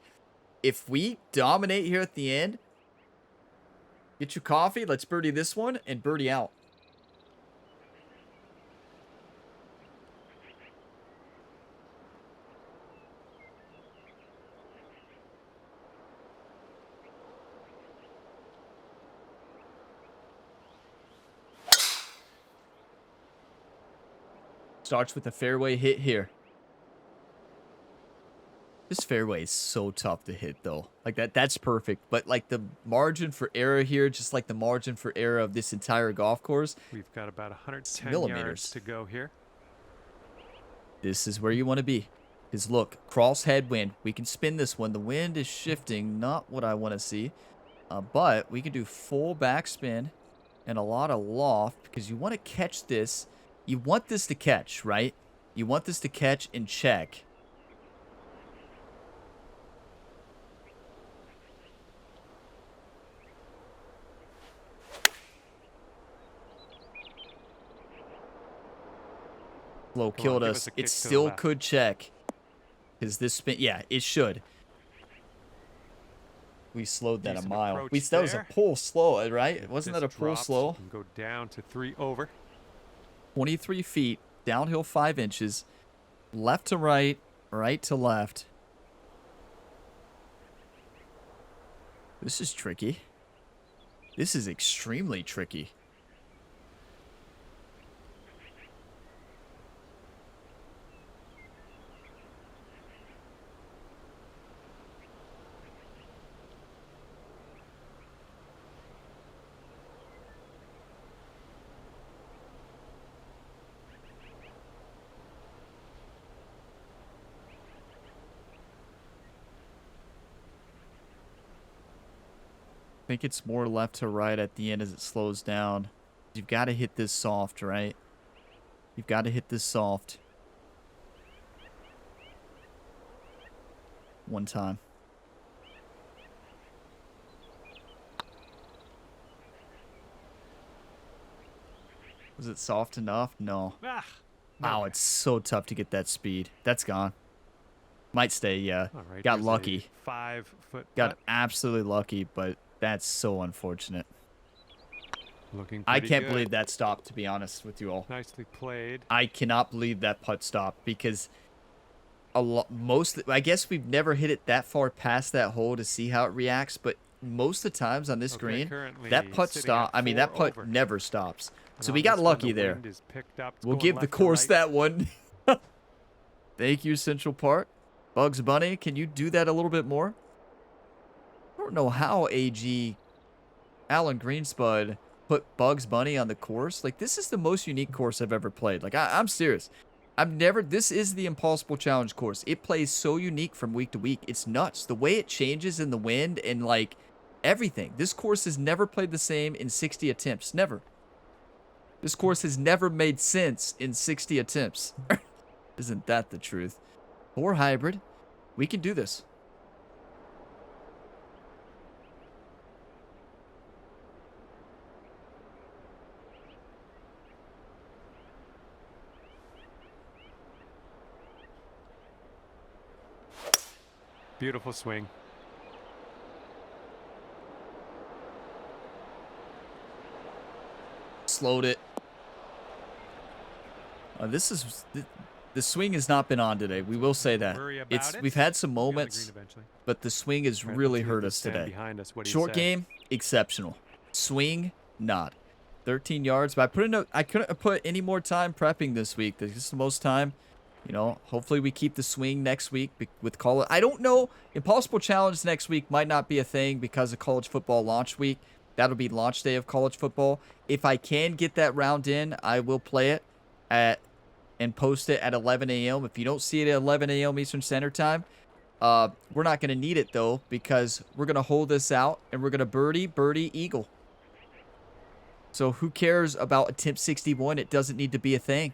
If we dominate here at the end, get your coffee. Let's birdie this one and birdie out. Starts with a fairway hit here. This fairway is so tough to hit, though. Like, that's perfect. But, like, the margin for error here, just like the margin for error of this entire golf course. We've got about 110 yards to go here. This is where you want to be. Because, look, cross headwind. We can spin this one. The wind is shifting. Not what I want to see. But we can do full backspin and a lot of loft. Because you want to catch this. You want this to catch, right? You want this to catch and check. Low killed us. It still could check. Because this spin... Yeah, it should. We slowed that a mile. That was a pull slow, right? Wasn't that a pull slow? Go down to 3 over. 23 feet, downhill 5 inches, left to right, right to left. This is tricky. This is extremely tricky. I think it's more left to right at the end as it slows down. You've got to hit this soft, right? You've got to hit this soft. One time. Was it soft enough? No. Ah, Wow, it's so tough to get that speed. That's gone. Might stay, yeah. all right, Got here's a lucky. 5-foot Got putt. absolutely lucky, but that's so unfortunate. Looking I pretty can't good. believe that stopped, to be honest with you all. Nicely played. I cannot believe that putt stopped because I guess we've never hit it that far past that hole to see how it reacts, but most of the times on this Okay, green, currently that putt sitting stop. at I mean, that 4 putt over. never stops. And So on we got this one, lucky the there. wind is picked up. It's We'll going give the left to course right. that one. Thank you, Central Park. Bugs Bunny, can you do that a little bit more? I don't know how AG Alan Greenspud put Bugs Bunny on the course. Like, this is the most unique course I've ever played. Like, I'm serious. This is the Impossible Challenge course. It plays so unique from week to week. It's nuts. The way it changes in the wind and, like, everything. This course has never played the same in 60 attempts. Never. This course has never made sense in 60 attempts. Isn't that the truth? 4 hybrid. We can do this. Beautiful swing. Slowed it. The swing has not been on today. We will say that. Worry about it. We've had some Be on the moments, green eventually. but the swing has All right, really let's hurt read us the stand today. behind us. What do you Short say? game, exceptional. Swing, not. 13 yards, but I couldn't have put any more time prepping this week. This is the most time. You know, hopefully we keep the swing next week with college. I don't know. Impossible Challenge next week might not be a thing because of college football launch week. That'll be launch day of college football. If I can get that round in, I will play it and post it at 11 a.m. If you don't see it at 11 a.m. Eastern Standard Time, we're not going to need it, though, because we're going to hold this out, and we're going to birdie, eagle. So who cares about attempt 61? It doesn't need to be a thing.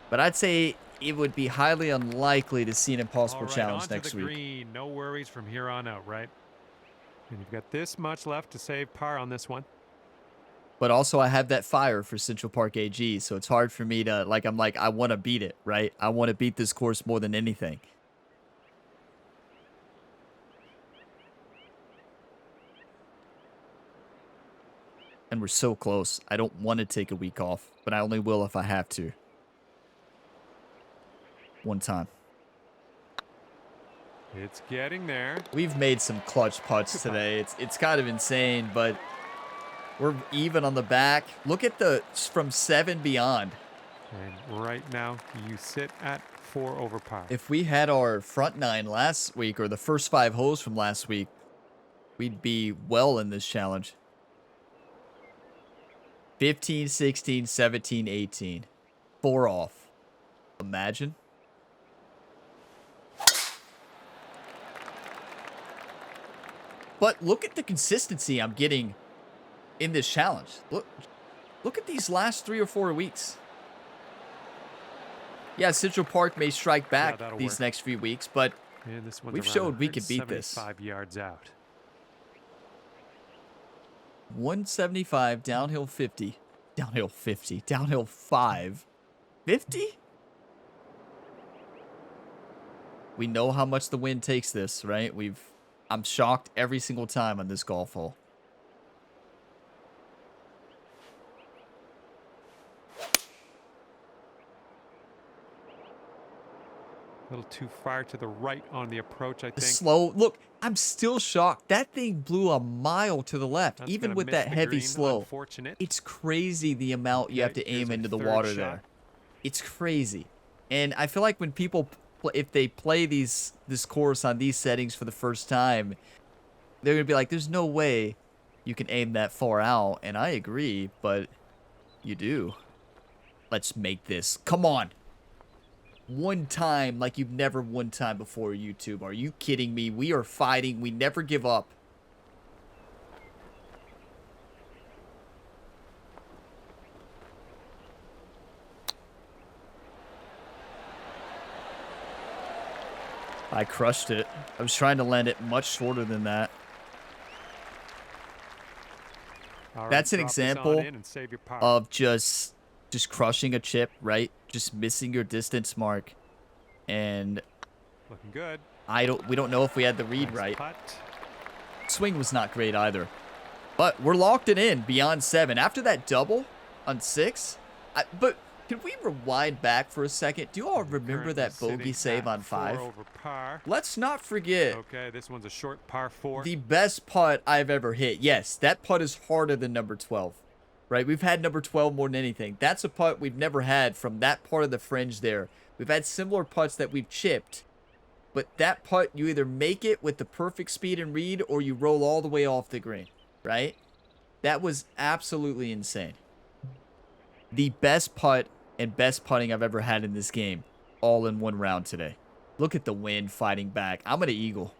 But I'd say it would be highly unlikely to see an Impossible All right, Challenge onto next the week. green. No worries from here on out, right? And you've got this much left to save par on this one. But also I have that fire for Central Park AG, so it's hard for me to, I want to beat it, right? I want to beat this course more than anything. And we're so close. I don't want to take a week off, but I only will if I have to. One time. It's getting there. We've made some clutch putts today. It's kind of insane, but we're even on the back. Look at from 7 beyond. And right now, you sit at 4 over par. If we had our front 9 last week, or the first 5 holes from last week, we'd be well in this challenge. 15, 16, 17, 18. 4 off. Imagine. But look at the consistency I'm getting in this challenge. Look at these last 3 or 4 weeks. Yeah, Central Park may strike back these next few weeks, but and this one's we've around showed we could beat this. 175 yards out. 175, downhill 50. Downhill 50. Downhill 5. 50? We know how much the wind takes this, right? I'm shocked every single time on this golf hole. A little too far to the right on the approach, I think. Slow. Look, I'm still shocked. That thing blew a mile to the left, That's even gonna with miss that the heavy green. slow. Unfortunate. It's crazy the amount you have to aim into the water shot. there. It's crazy. And I feel like when people, if they play this course on these settings for the first time, they're going to be like, there's no way you can aim that far out. And I agree, but you do. Let's make this. Come on. One time like you've never one time before, YouTube. Are you kidding me? We are fighting. We never give up. I crushed it. I was trying to land it much shorter than that. All right, That's an drop this on example in and save your power. of just crushing a chip, right? Just missing your distance mark. And Looking good. we don't know if we had the read Nice right. putt. Swing was not great either. But we're locked it in beyond 7. After that double on 6, but can we rewind back for a second? Do you all remember Currently that bogey sitting save at on 5? 4 over par. Let's not forget Okay, this one's a short par 4. the best putt I've ever hit. Yes, that putt is harder than number 12, right? We've had number 12 more than anything. That's a putt we've never had from that part of the fringe there. We've had similar putts that we've chipped, but that putt, you either make it with the perfect speed and read or you roll all the way off the green, right? That was absolutely insane. The best putt and best putting I've ever had in this game, all in one round today. Look at the wind fighting back. I'm going to eagle.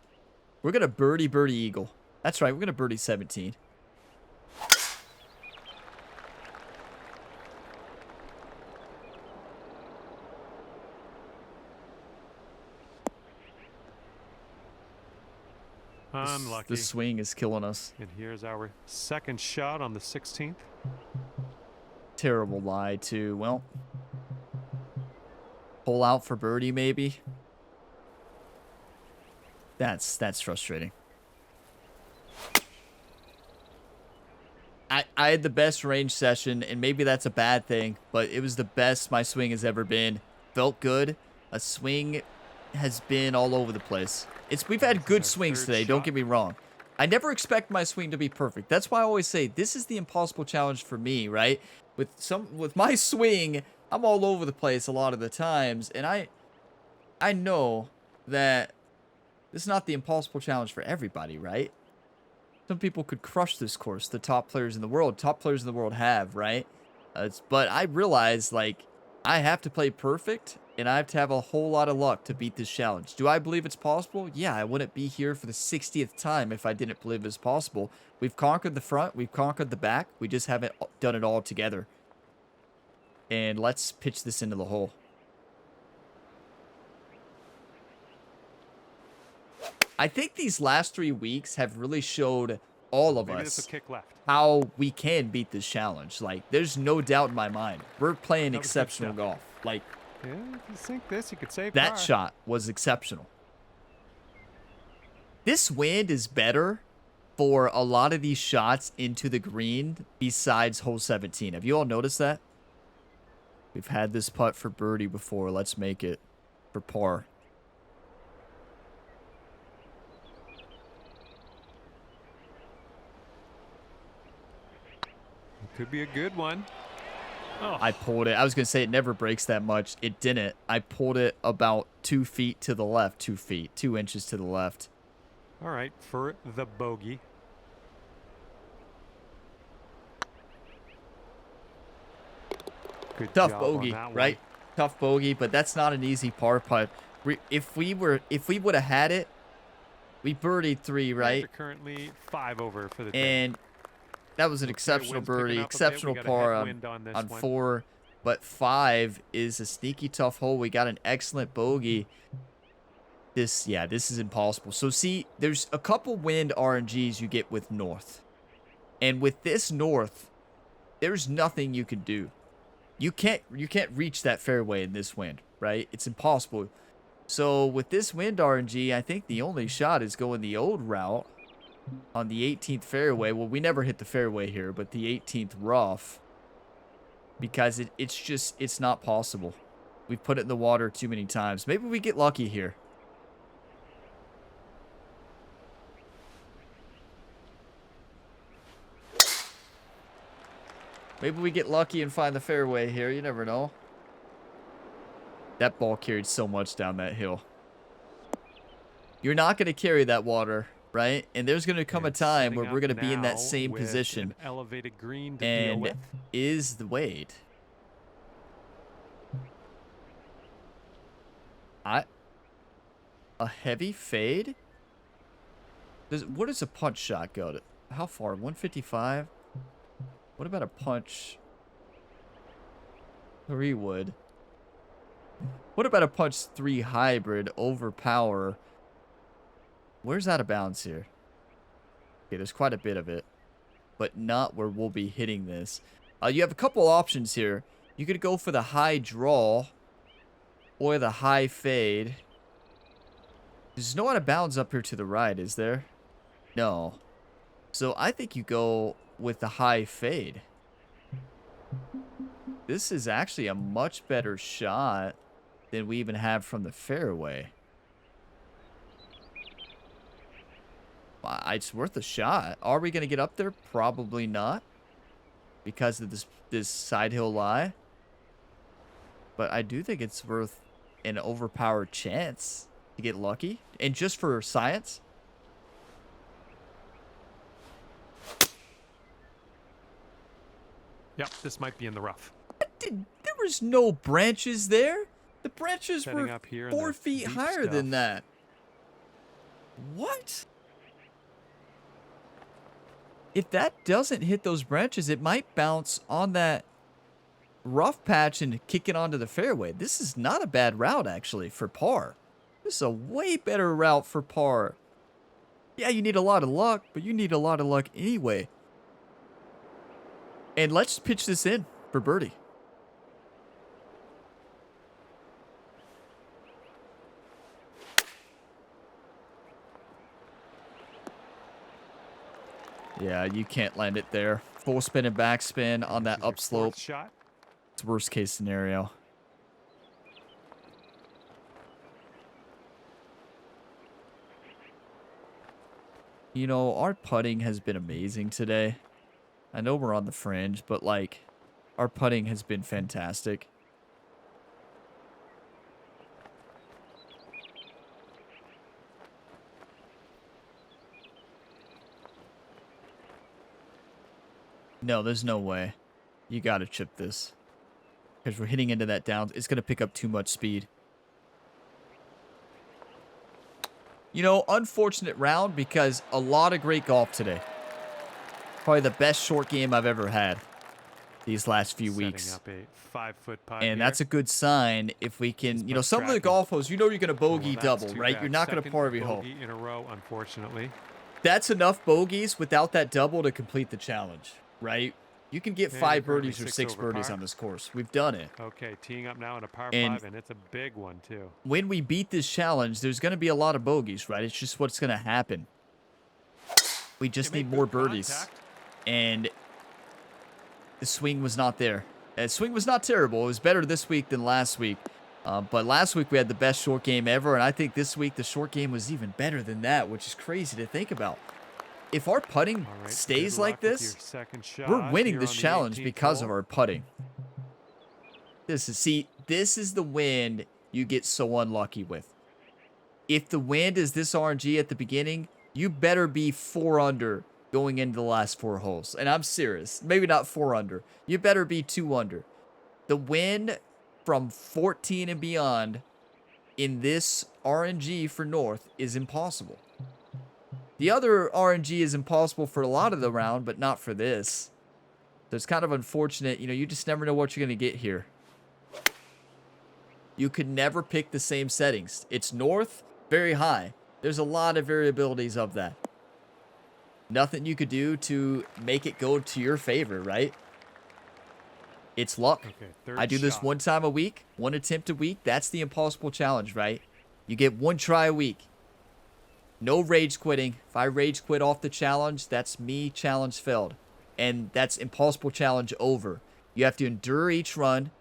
We're going to birdie eagle. That's right, we're going to birdie 17. Unlucky. The swing is killing us. And here's our second shot on the 16th. Terrible lie, too. Well, pull out for birdie, maybe. That's frustrating. I had the best range session, and maybe that's a bad thing, but it was the best my swing has ever been. Felt good. A swing has been all over the place. We've had good swings today, don't get me wrong. I never expect my swing to be perfect. That's why I always say this is the impossible challenge for me, right? With my swing, I'm all over the place a lot of the times, and I know that this is not the impossible challenge for everybody, right? Some people could crush this course, the top players in the world. Top players in the world have, right? But I realize, like, I have to play perfect, and I have to have a whole lot of luck to beat this challenge. Do I believe it's possible? Yeah, I wouldn't be here for the 60th time if I didn't believe it's possible. We've conquered the front. We've conquered the back. We just haven't done it all together. And let's pitch this into the hole. I think these last 3 weeks have really showed all of Maybe this us will kick left. how we can beat this challenge. Like, there's no doubt in my mind. We're playing That was good exceptional stuff. golf. Like, Yeah, if you sink this, you could save that par. shot was exceptional. This wind is better for a lot of these shots into the green besides hole 17. Have you all noticed that? We've had this putt for birdie before. Let's make it for par. Could be a good one. Oh, I pulled it. I was going to say it never breaks that much. It didn't. I pulled it about 2 feet to the left. 2 feet. 2 inches to the left. all right, for the bogey. Good Tough job bogey, on that one. right? Tough bogey, but that's not an easy par putt. If we would have had it, we birdied 3, right? They're currently 5 over for the day. And that was an Looks like exceptional wind's picking birdie, up a bit. exceptional We got a par headwind on this on one. 4. But 5 is a sneaky tough hole. We got an excellent bogey. This is impossible. So see, there's a couple wind RNGs you get with north. And with this north, there's nothing you can do. You can't reach that fairway in this wind, right? It's impossible. So with this wind RNG, I think the only shot is going the old route on the 18th fairway. Well, we never hit the fairway here, but the 18th rough. Because it's not possible. We've put it in the water too many times. Maybe we get lucky here. Maybe we get lucky and find the fairway here. You never know. That ball carried so much down that hill. You're not going to carry that water, right? And there's going to come a time where we're going to be in that same position. Elevated green to And deal with. is the Wade. A heavy fade? What does a punch shot go to? How far? 155? What about a punch? 3 wood. What about a punch 3 hybrid overpower? Where's out of bounds here? Okay, there's quite a bit of it, but not where we'll be hitting this. You have a couple options here. You could go for the high draw or the high fade. There's no out of bounds up here to the right, is there? No. So I think you go with the high fade. This is actually a much better shot than we even have from the fairway. It's worth a shot. Are we going to get up there? Probably not. Because of this side hill lie. But I do think it's worth an overpowered chance to get lucky. And just for science. Yep, this might be in the rough. There was no branches there. The branches Setting were up here 4 feet higher than that. What? If that doesn't hit those branches, it might bounce on that rough patch and kick it onto the fairway. This is not a bad route, actually, for par. This is a way better route for par. Yeah, you need a lot of luck, but you need a lot of luck anyway. And let's pitch this in for birdie. Yeah, you can't land it there. Full spin and backspin on that upslope. Shot. It's worst case scenario. You know, our putting has been amazing today. I know we're on the fringe, but like, our putting has been fantastic. No, there's no way. You gotta chip this. Because we're hitting into that down. It's gonna pick up too much speed. You know, unfortunate round because a lot of great golf today. Probably the best short game I've ever had these last few weeks. Up a 5-foot putt and here. that's a good sign if we can, you know, some of the golf holes, you know you're going to bogey double, right? You're not going to par every hole. In a row, unfortunately. That's enough bogeys without that double to complete the challenge, right? You can get 5 birdies or 6 birdies on this course. We've done it. Okay, teeing up now in a par 5, and it's a big one, too. When we beat this challenge, there's going to be a lot of bogeys, right? It's just what's going to happen. We just need more birdies. Contact. And the swing was not there. The swing was not terrible. It was better this week than last week. But last week we had the best short game ever, and I think this week the short game was even better than that, which is crazy to think about. If our putting stays like this, we're winning this challenge because of our putting. This is the wind you get so unlucky with. If the wind is this RNG at the beginning, you better be 4 under going into the last 4 holes. And I'm serious. Maybe not 4 under. You better be 2 under. The wind from 14 and beyond in this RNG for North is impossible. The other RNG is impossible for a lot of the round, but not for this. So it's kind of unfortunate. You know, you just never know what you're going to get here. You could never pick the same settings. It's North, very high. There's a lot of variabilities of that. Nothing you could do to make it go to your favor, right? It's luck. Okay, I do this 1 time a week, 1 attempt a week. That's the impossible challenge, right? You get 1 try a week. No rage quitting. If I rage quit off the challenge, that's me, challenge failed. And that's impossible challenge over. You have to endure each run.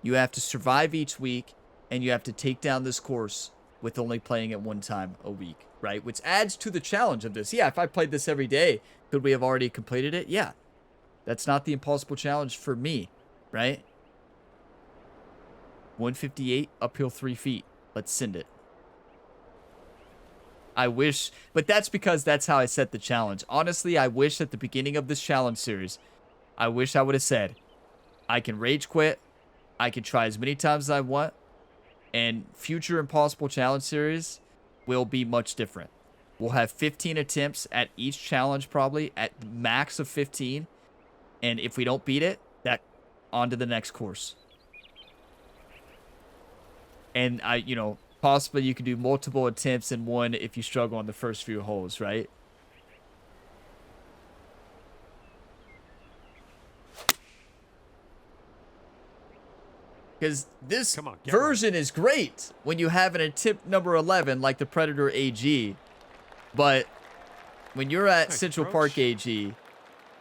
You have to survive each week. And you have to take down this course with only playing it 1 time a week, right? Which adds to the challenge of this. Yeah, if I played this every day, could we have already completed it? Yeah. That's not the impossible challenge for me, right? 158, uphill 3 feet. Let's send it. I wish, but that's because that's how I set the challenge. Honestly, I wish at the beginning of this challenge series, I wish I would have said, I can rage quit, I can try as many times as I want, and future impossible challenge series will be much different. We'll have 15 attempts at each challenge, probably at max of 15, and if we don't beat it, that on to the next course. And possibly you can do multiple attempts in one if you struggle on the first few holes, right? Because this version is great when you have an attempt number 11 like the Predator AG. But when you're at Central Park AG...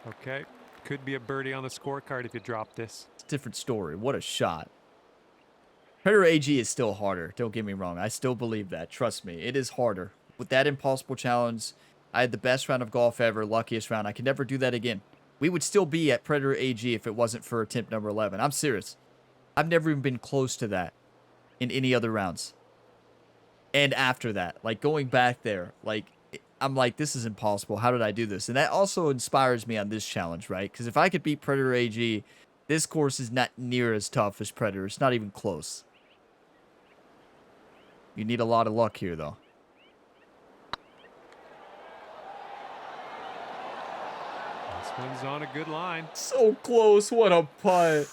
Okay, could be a birdie on the scorecard if you drop this. It's a different story. What a shot. Predator AG is still harder. Don't get me wrong. I still believe that. Trust me. It is harder. With that impossible challenge, I had the best round of golf ever. Luckiest round. I can never do that again. We would still be at Predator AG if it wasn't for attempt number 11. I'm serious. I've never even been close to that in any other rounds. And after that, like going back there, like I'm like, this is impossible. How did I do this? And that also inspires me on this challenge, right? Because if I could beat Predator AG, this course is not near as tough as Predator. It's not even close. You need a lot of luck here, though. This one's on a good line. So close. What a putt.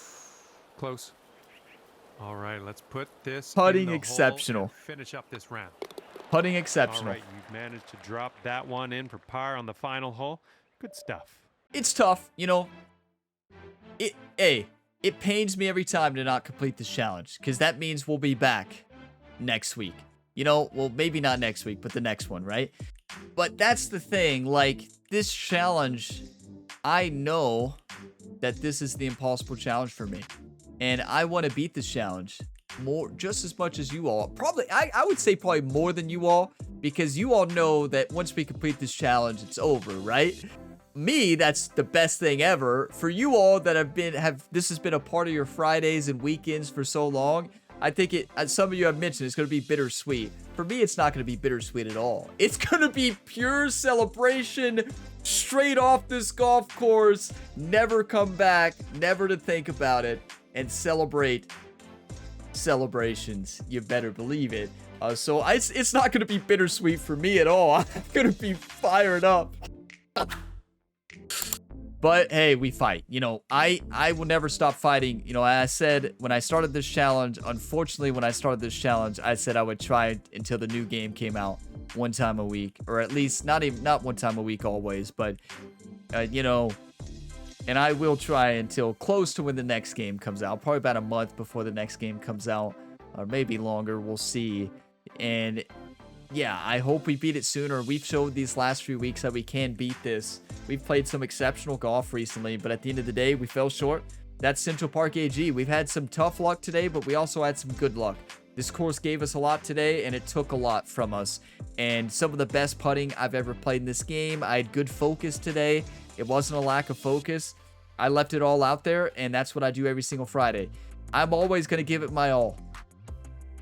Close. All right, let's put this putting in the exceptional. Hole and finish up this round. Putting exceptional. All right, you've managed to drop that one in for par on the final hole. Good stuff. It's tough, It pains me every time to not complete this challenge because that means we'll be back next week. Well, maybe not next week, but the next one, right? But that's the thing. Like, this challenge, I know that this is the impossible challenge for me. And I want to beat this challenge just as much as you all. Probably, I would say probably more than you all, because you all know that once we complete this challenge, it's over, right? Me, that's the best thing ever. For you all that this has been a part of your Fridays and weekends for so long, I think as some of you have mentioned, it's going to be bittersweet. For me, it's not going to be bittersweet at all. It's going to be pure celebration, straight off this golf course, never come back, never to think about it, and celebrate celebrations. You better believe it. So it's not going to be bittersweet for me at all. I'm going to be fired up. But hey, we fight. I will never stop fighting. I said when I started this challenge, unfortunately, when I started this challenge, I said I would try until the new game came out 1 time a week, or at least not 1 time a week always, but and I will try until close to when the next game comes out. Probably about a month before the next game comes out, or maybe longer. We'll see. And yeah, I hope we beat it sooner. We've showed these last few weeks that we can beat this. We've played some exceptional golf recently, but at the end of the day, we fell short. That's Central Park AG. We've had some tough luck today, but we also had some good luck. This course gave us a lot today, and it took a lot from us. And some of the best putting I've ever played in this game. I had good focus today. It wasn't a lack of focus. I left it all out there, and that's what I do every single Friday. I'm always going to give it my all.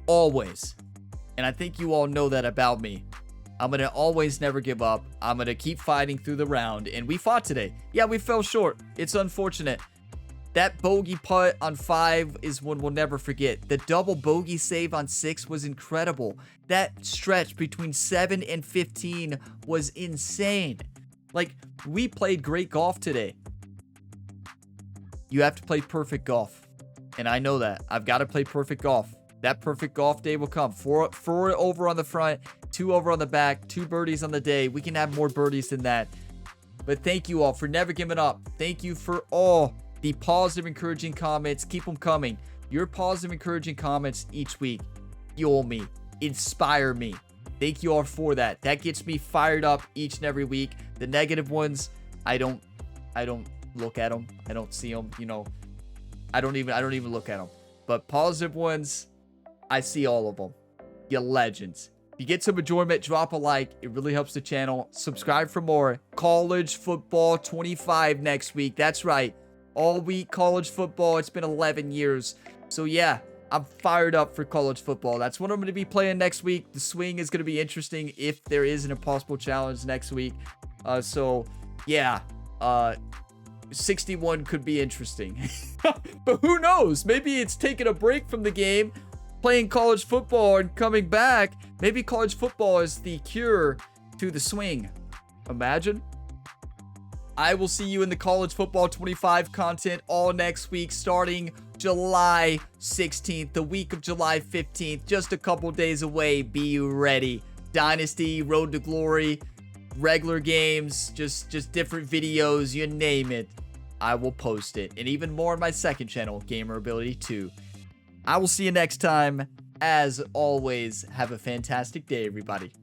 Always. And I think you all know that about me. I'm going to always never give up. I'm going to keep fighting through the round. And we fought today. Yeah, we fell short. It's unfortunate. That bogey putt on 5 is one we'll never forget. The double bogey save on 6 was incredible. That stretch between 7 and 15 was insane. Like, we played great golf today. You have to play perfect golf. And I know that. I've got to play perfect golf. That perfect golf day will come. 4 over on the front, 2 over on the back, 2 birdies on the day. We can have more birdies than that. But thank you all for never giving up. Thank you for all the positive, encouraging comments. Keep them coming. Your positive, encouraging comments each week fuel me. inspire me. Thank you all for that. That gets me fired up each and every week. The negative ones, I don't look at them. I don't see them, you know. I don't even look at them. But positive ones, I see all of them. You legends. If you get some enjoyment, drop a like. It really helps the channel. Subscribe for more. College football 25 next week. That's right. All week college football. It's been 11 years. So yeah, I'm fired up for college football. That's what I'm going to be playing next week. The swing is going to be interesting if there is an impossible challenge next week. So yeah, 61 could be interesting. But who knows? Maybe it's taking a break from the game, playing college football and coming back. Maybe college football is the cure to the swing. Imagine. I will see you in the college football 25 content all next week, starting July 16th, the week of July 15th, just a couple days away. Be ready. Dynasty, Road to Glory, regular games, just different videos, you name it. I will post it, and even more on my second channel, Gamer Ability 2. I will see you next time. As always, have a fantastic day, everybody.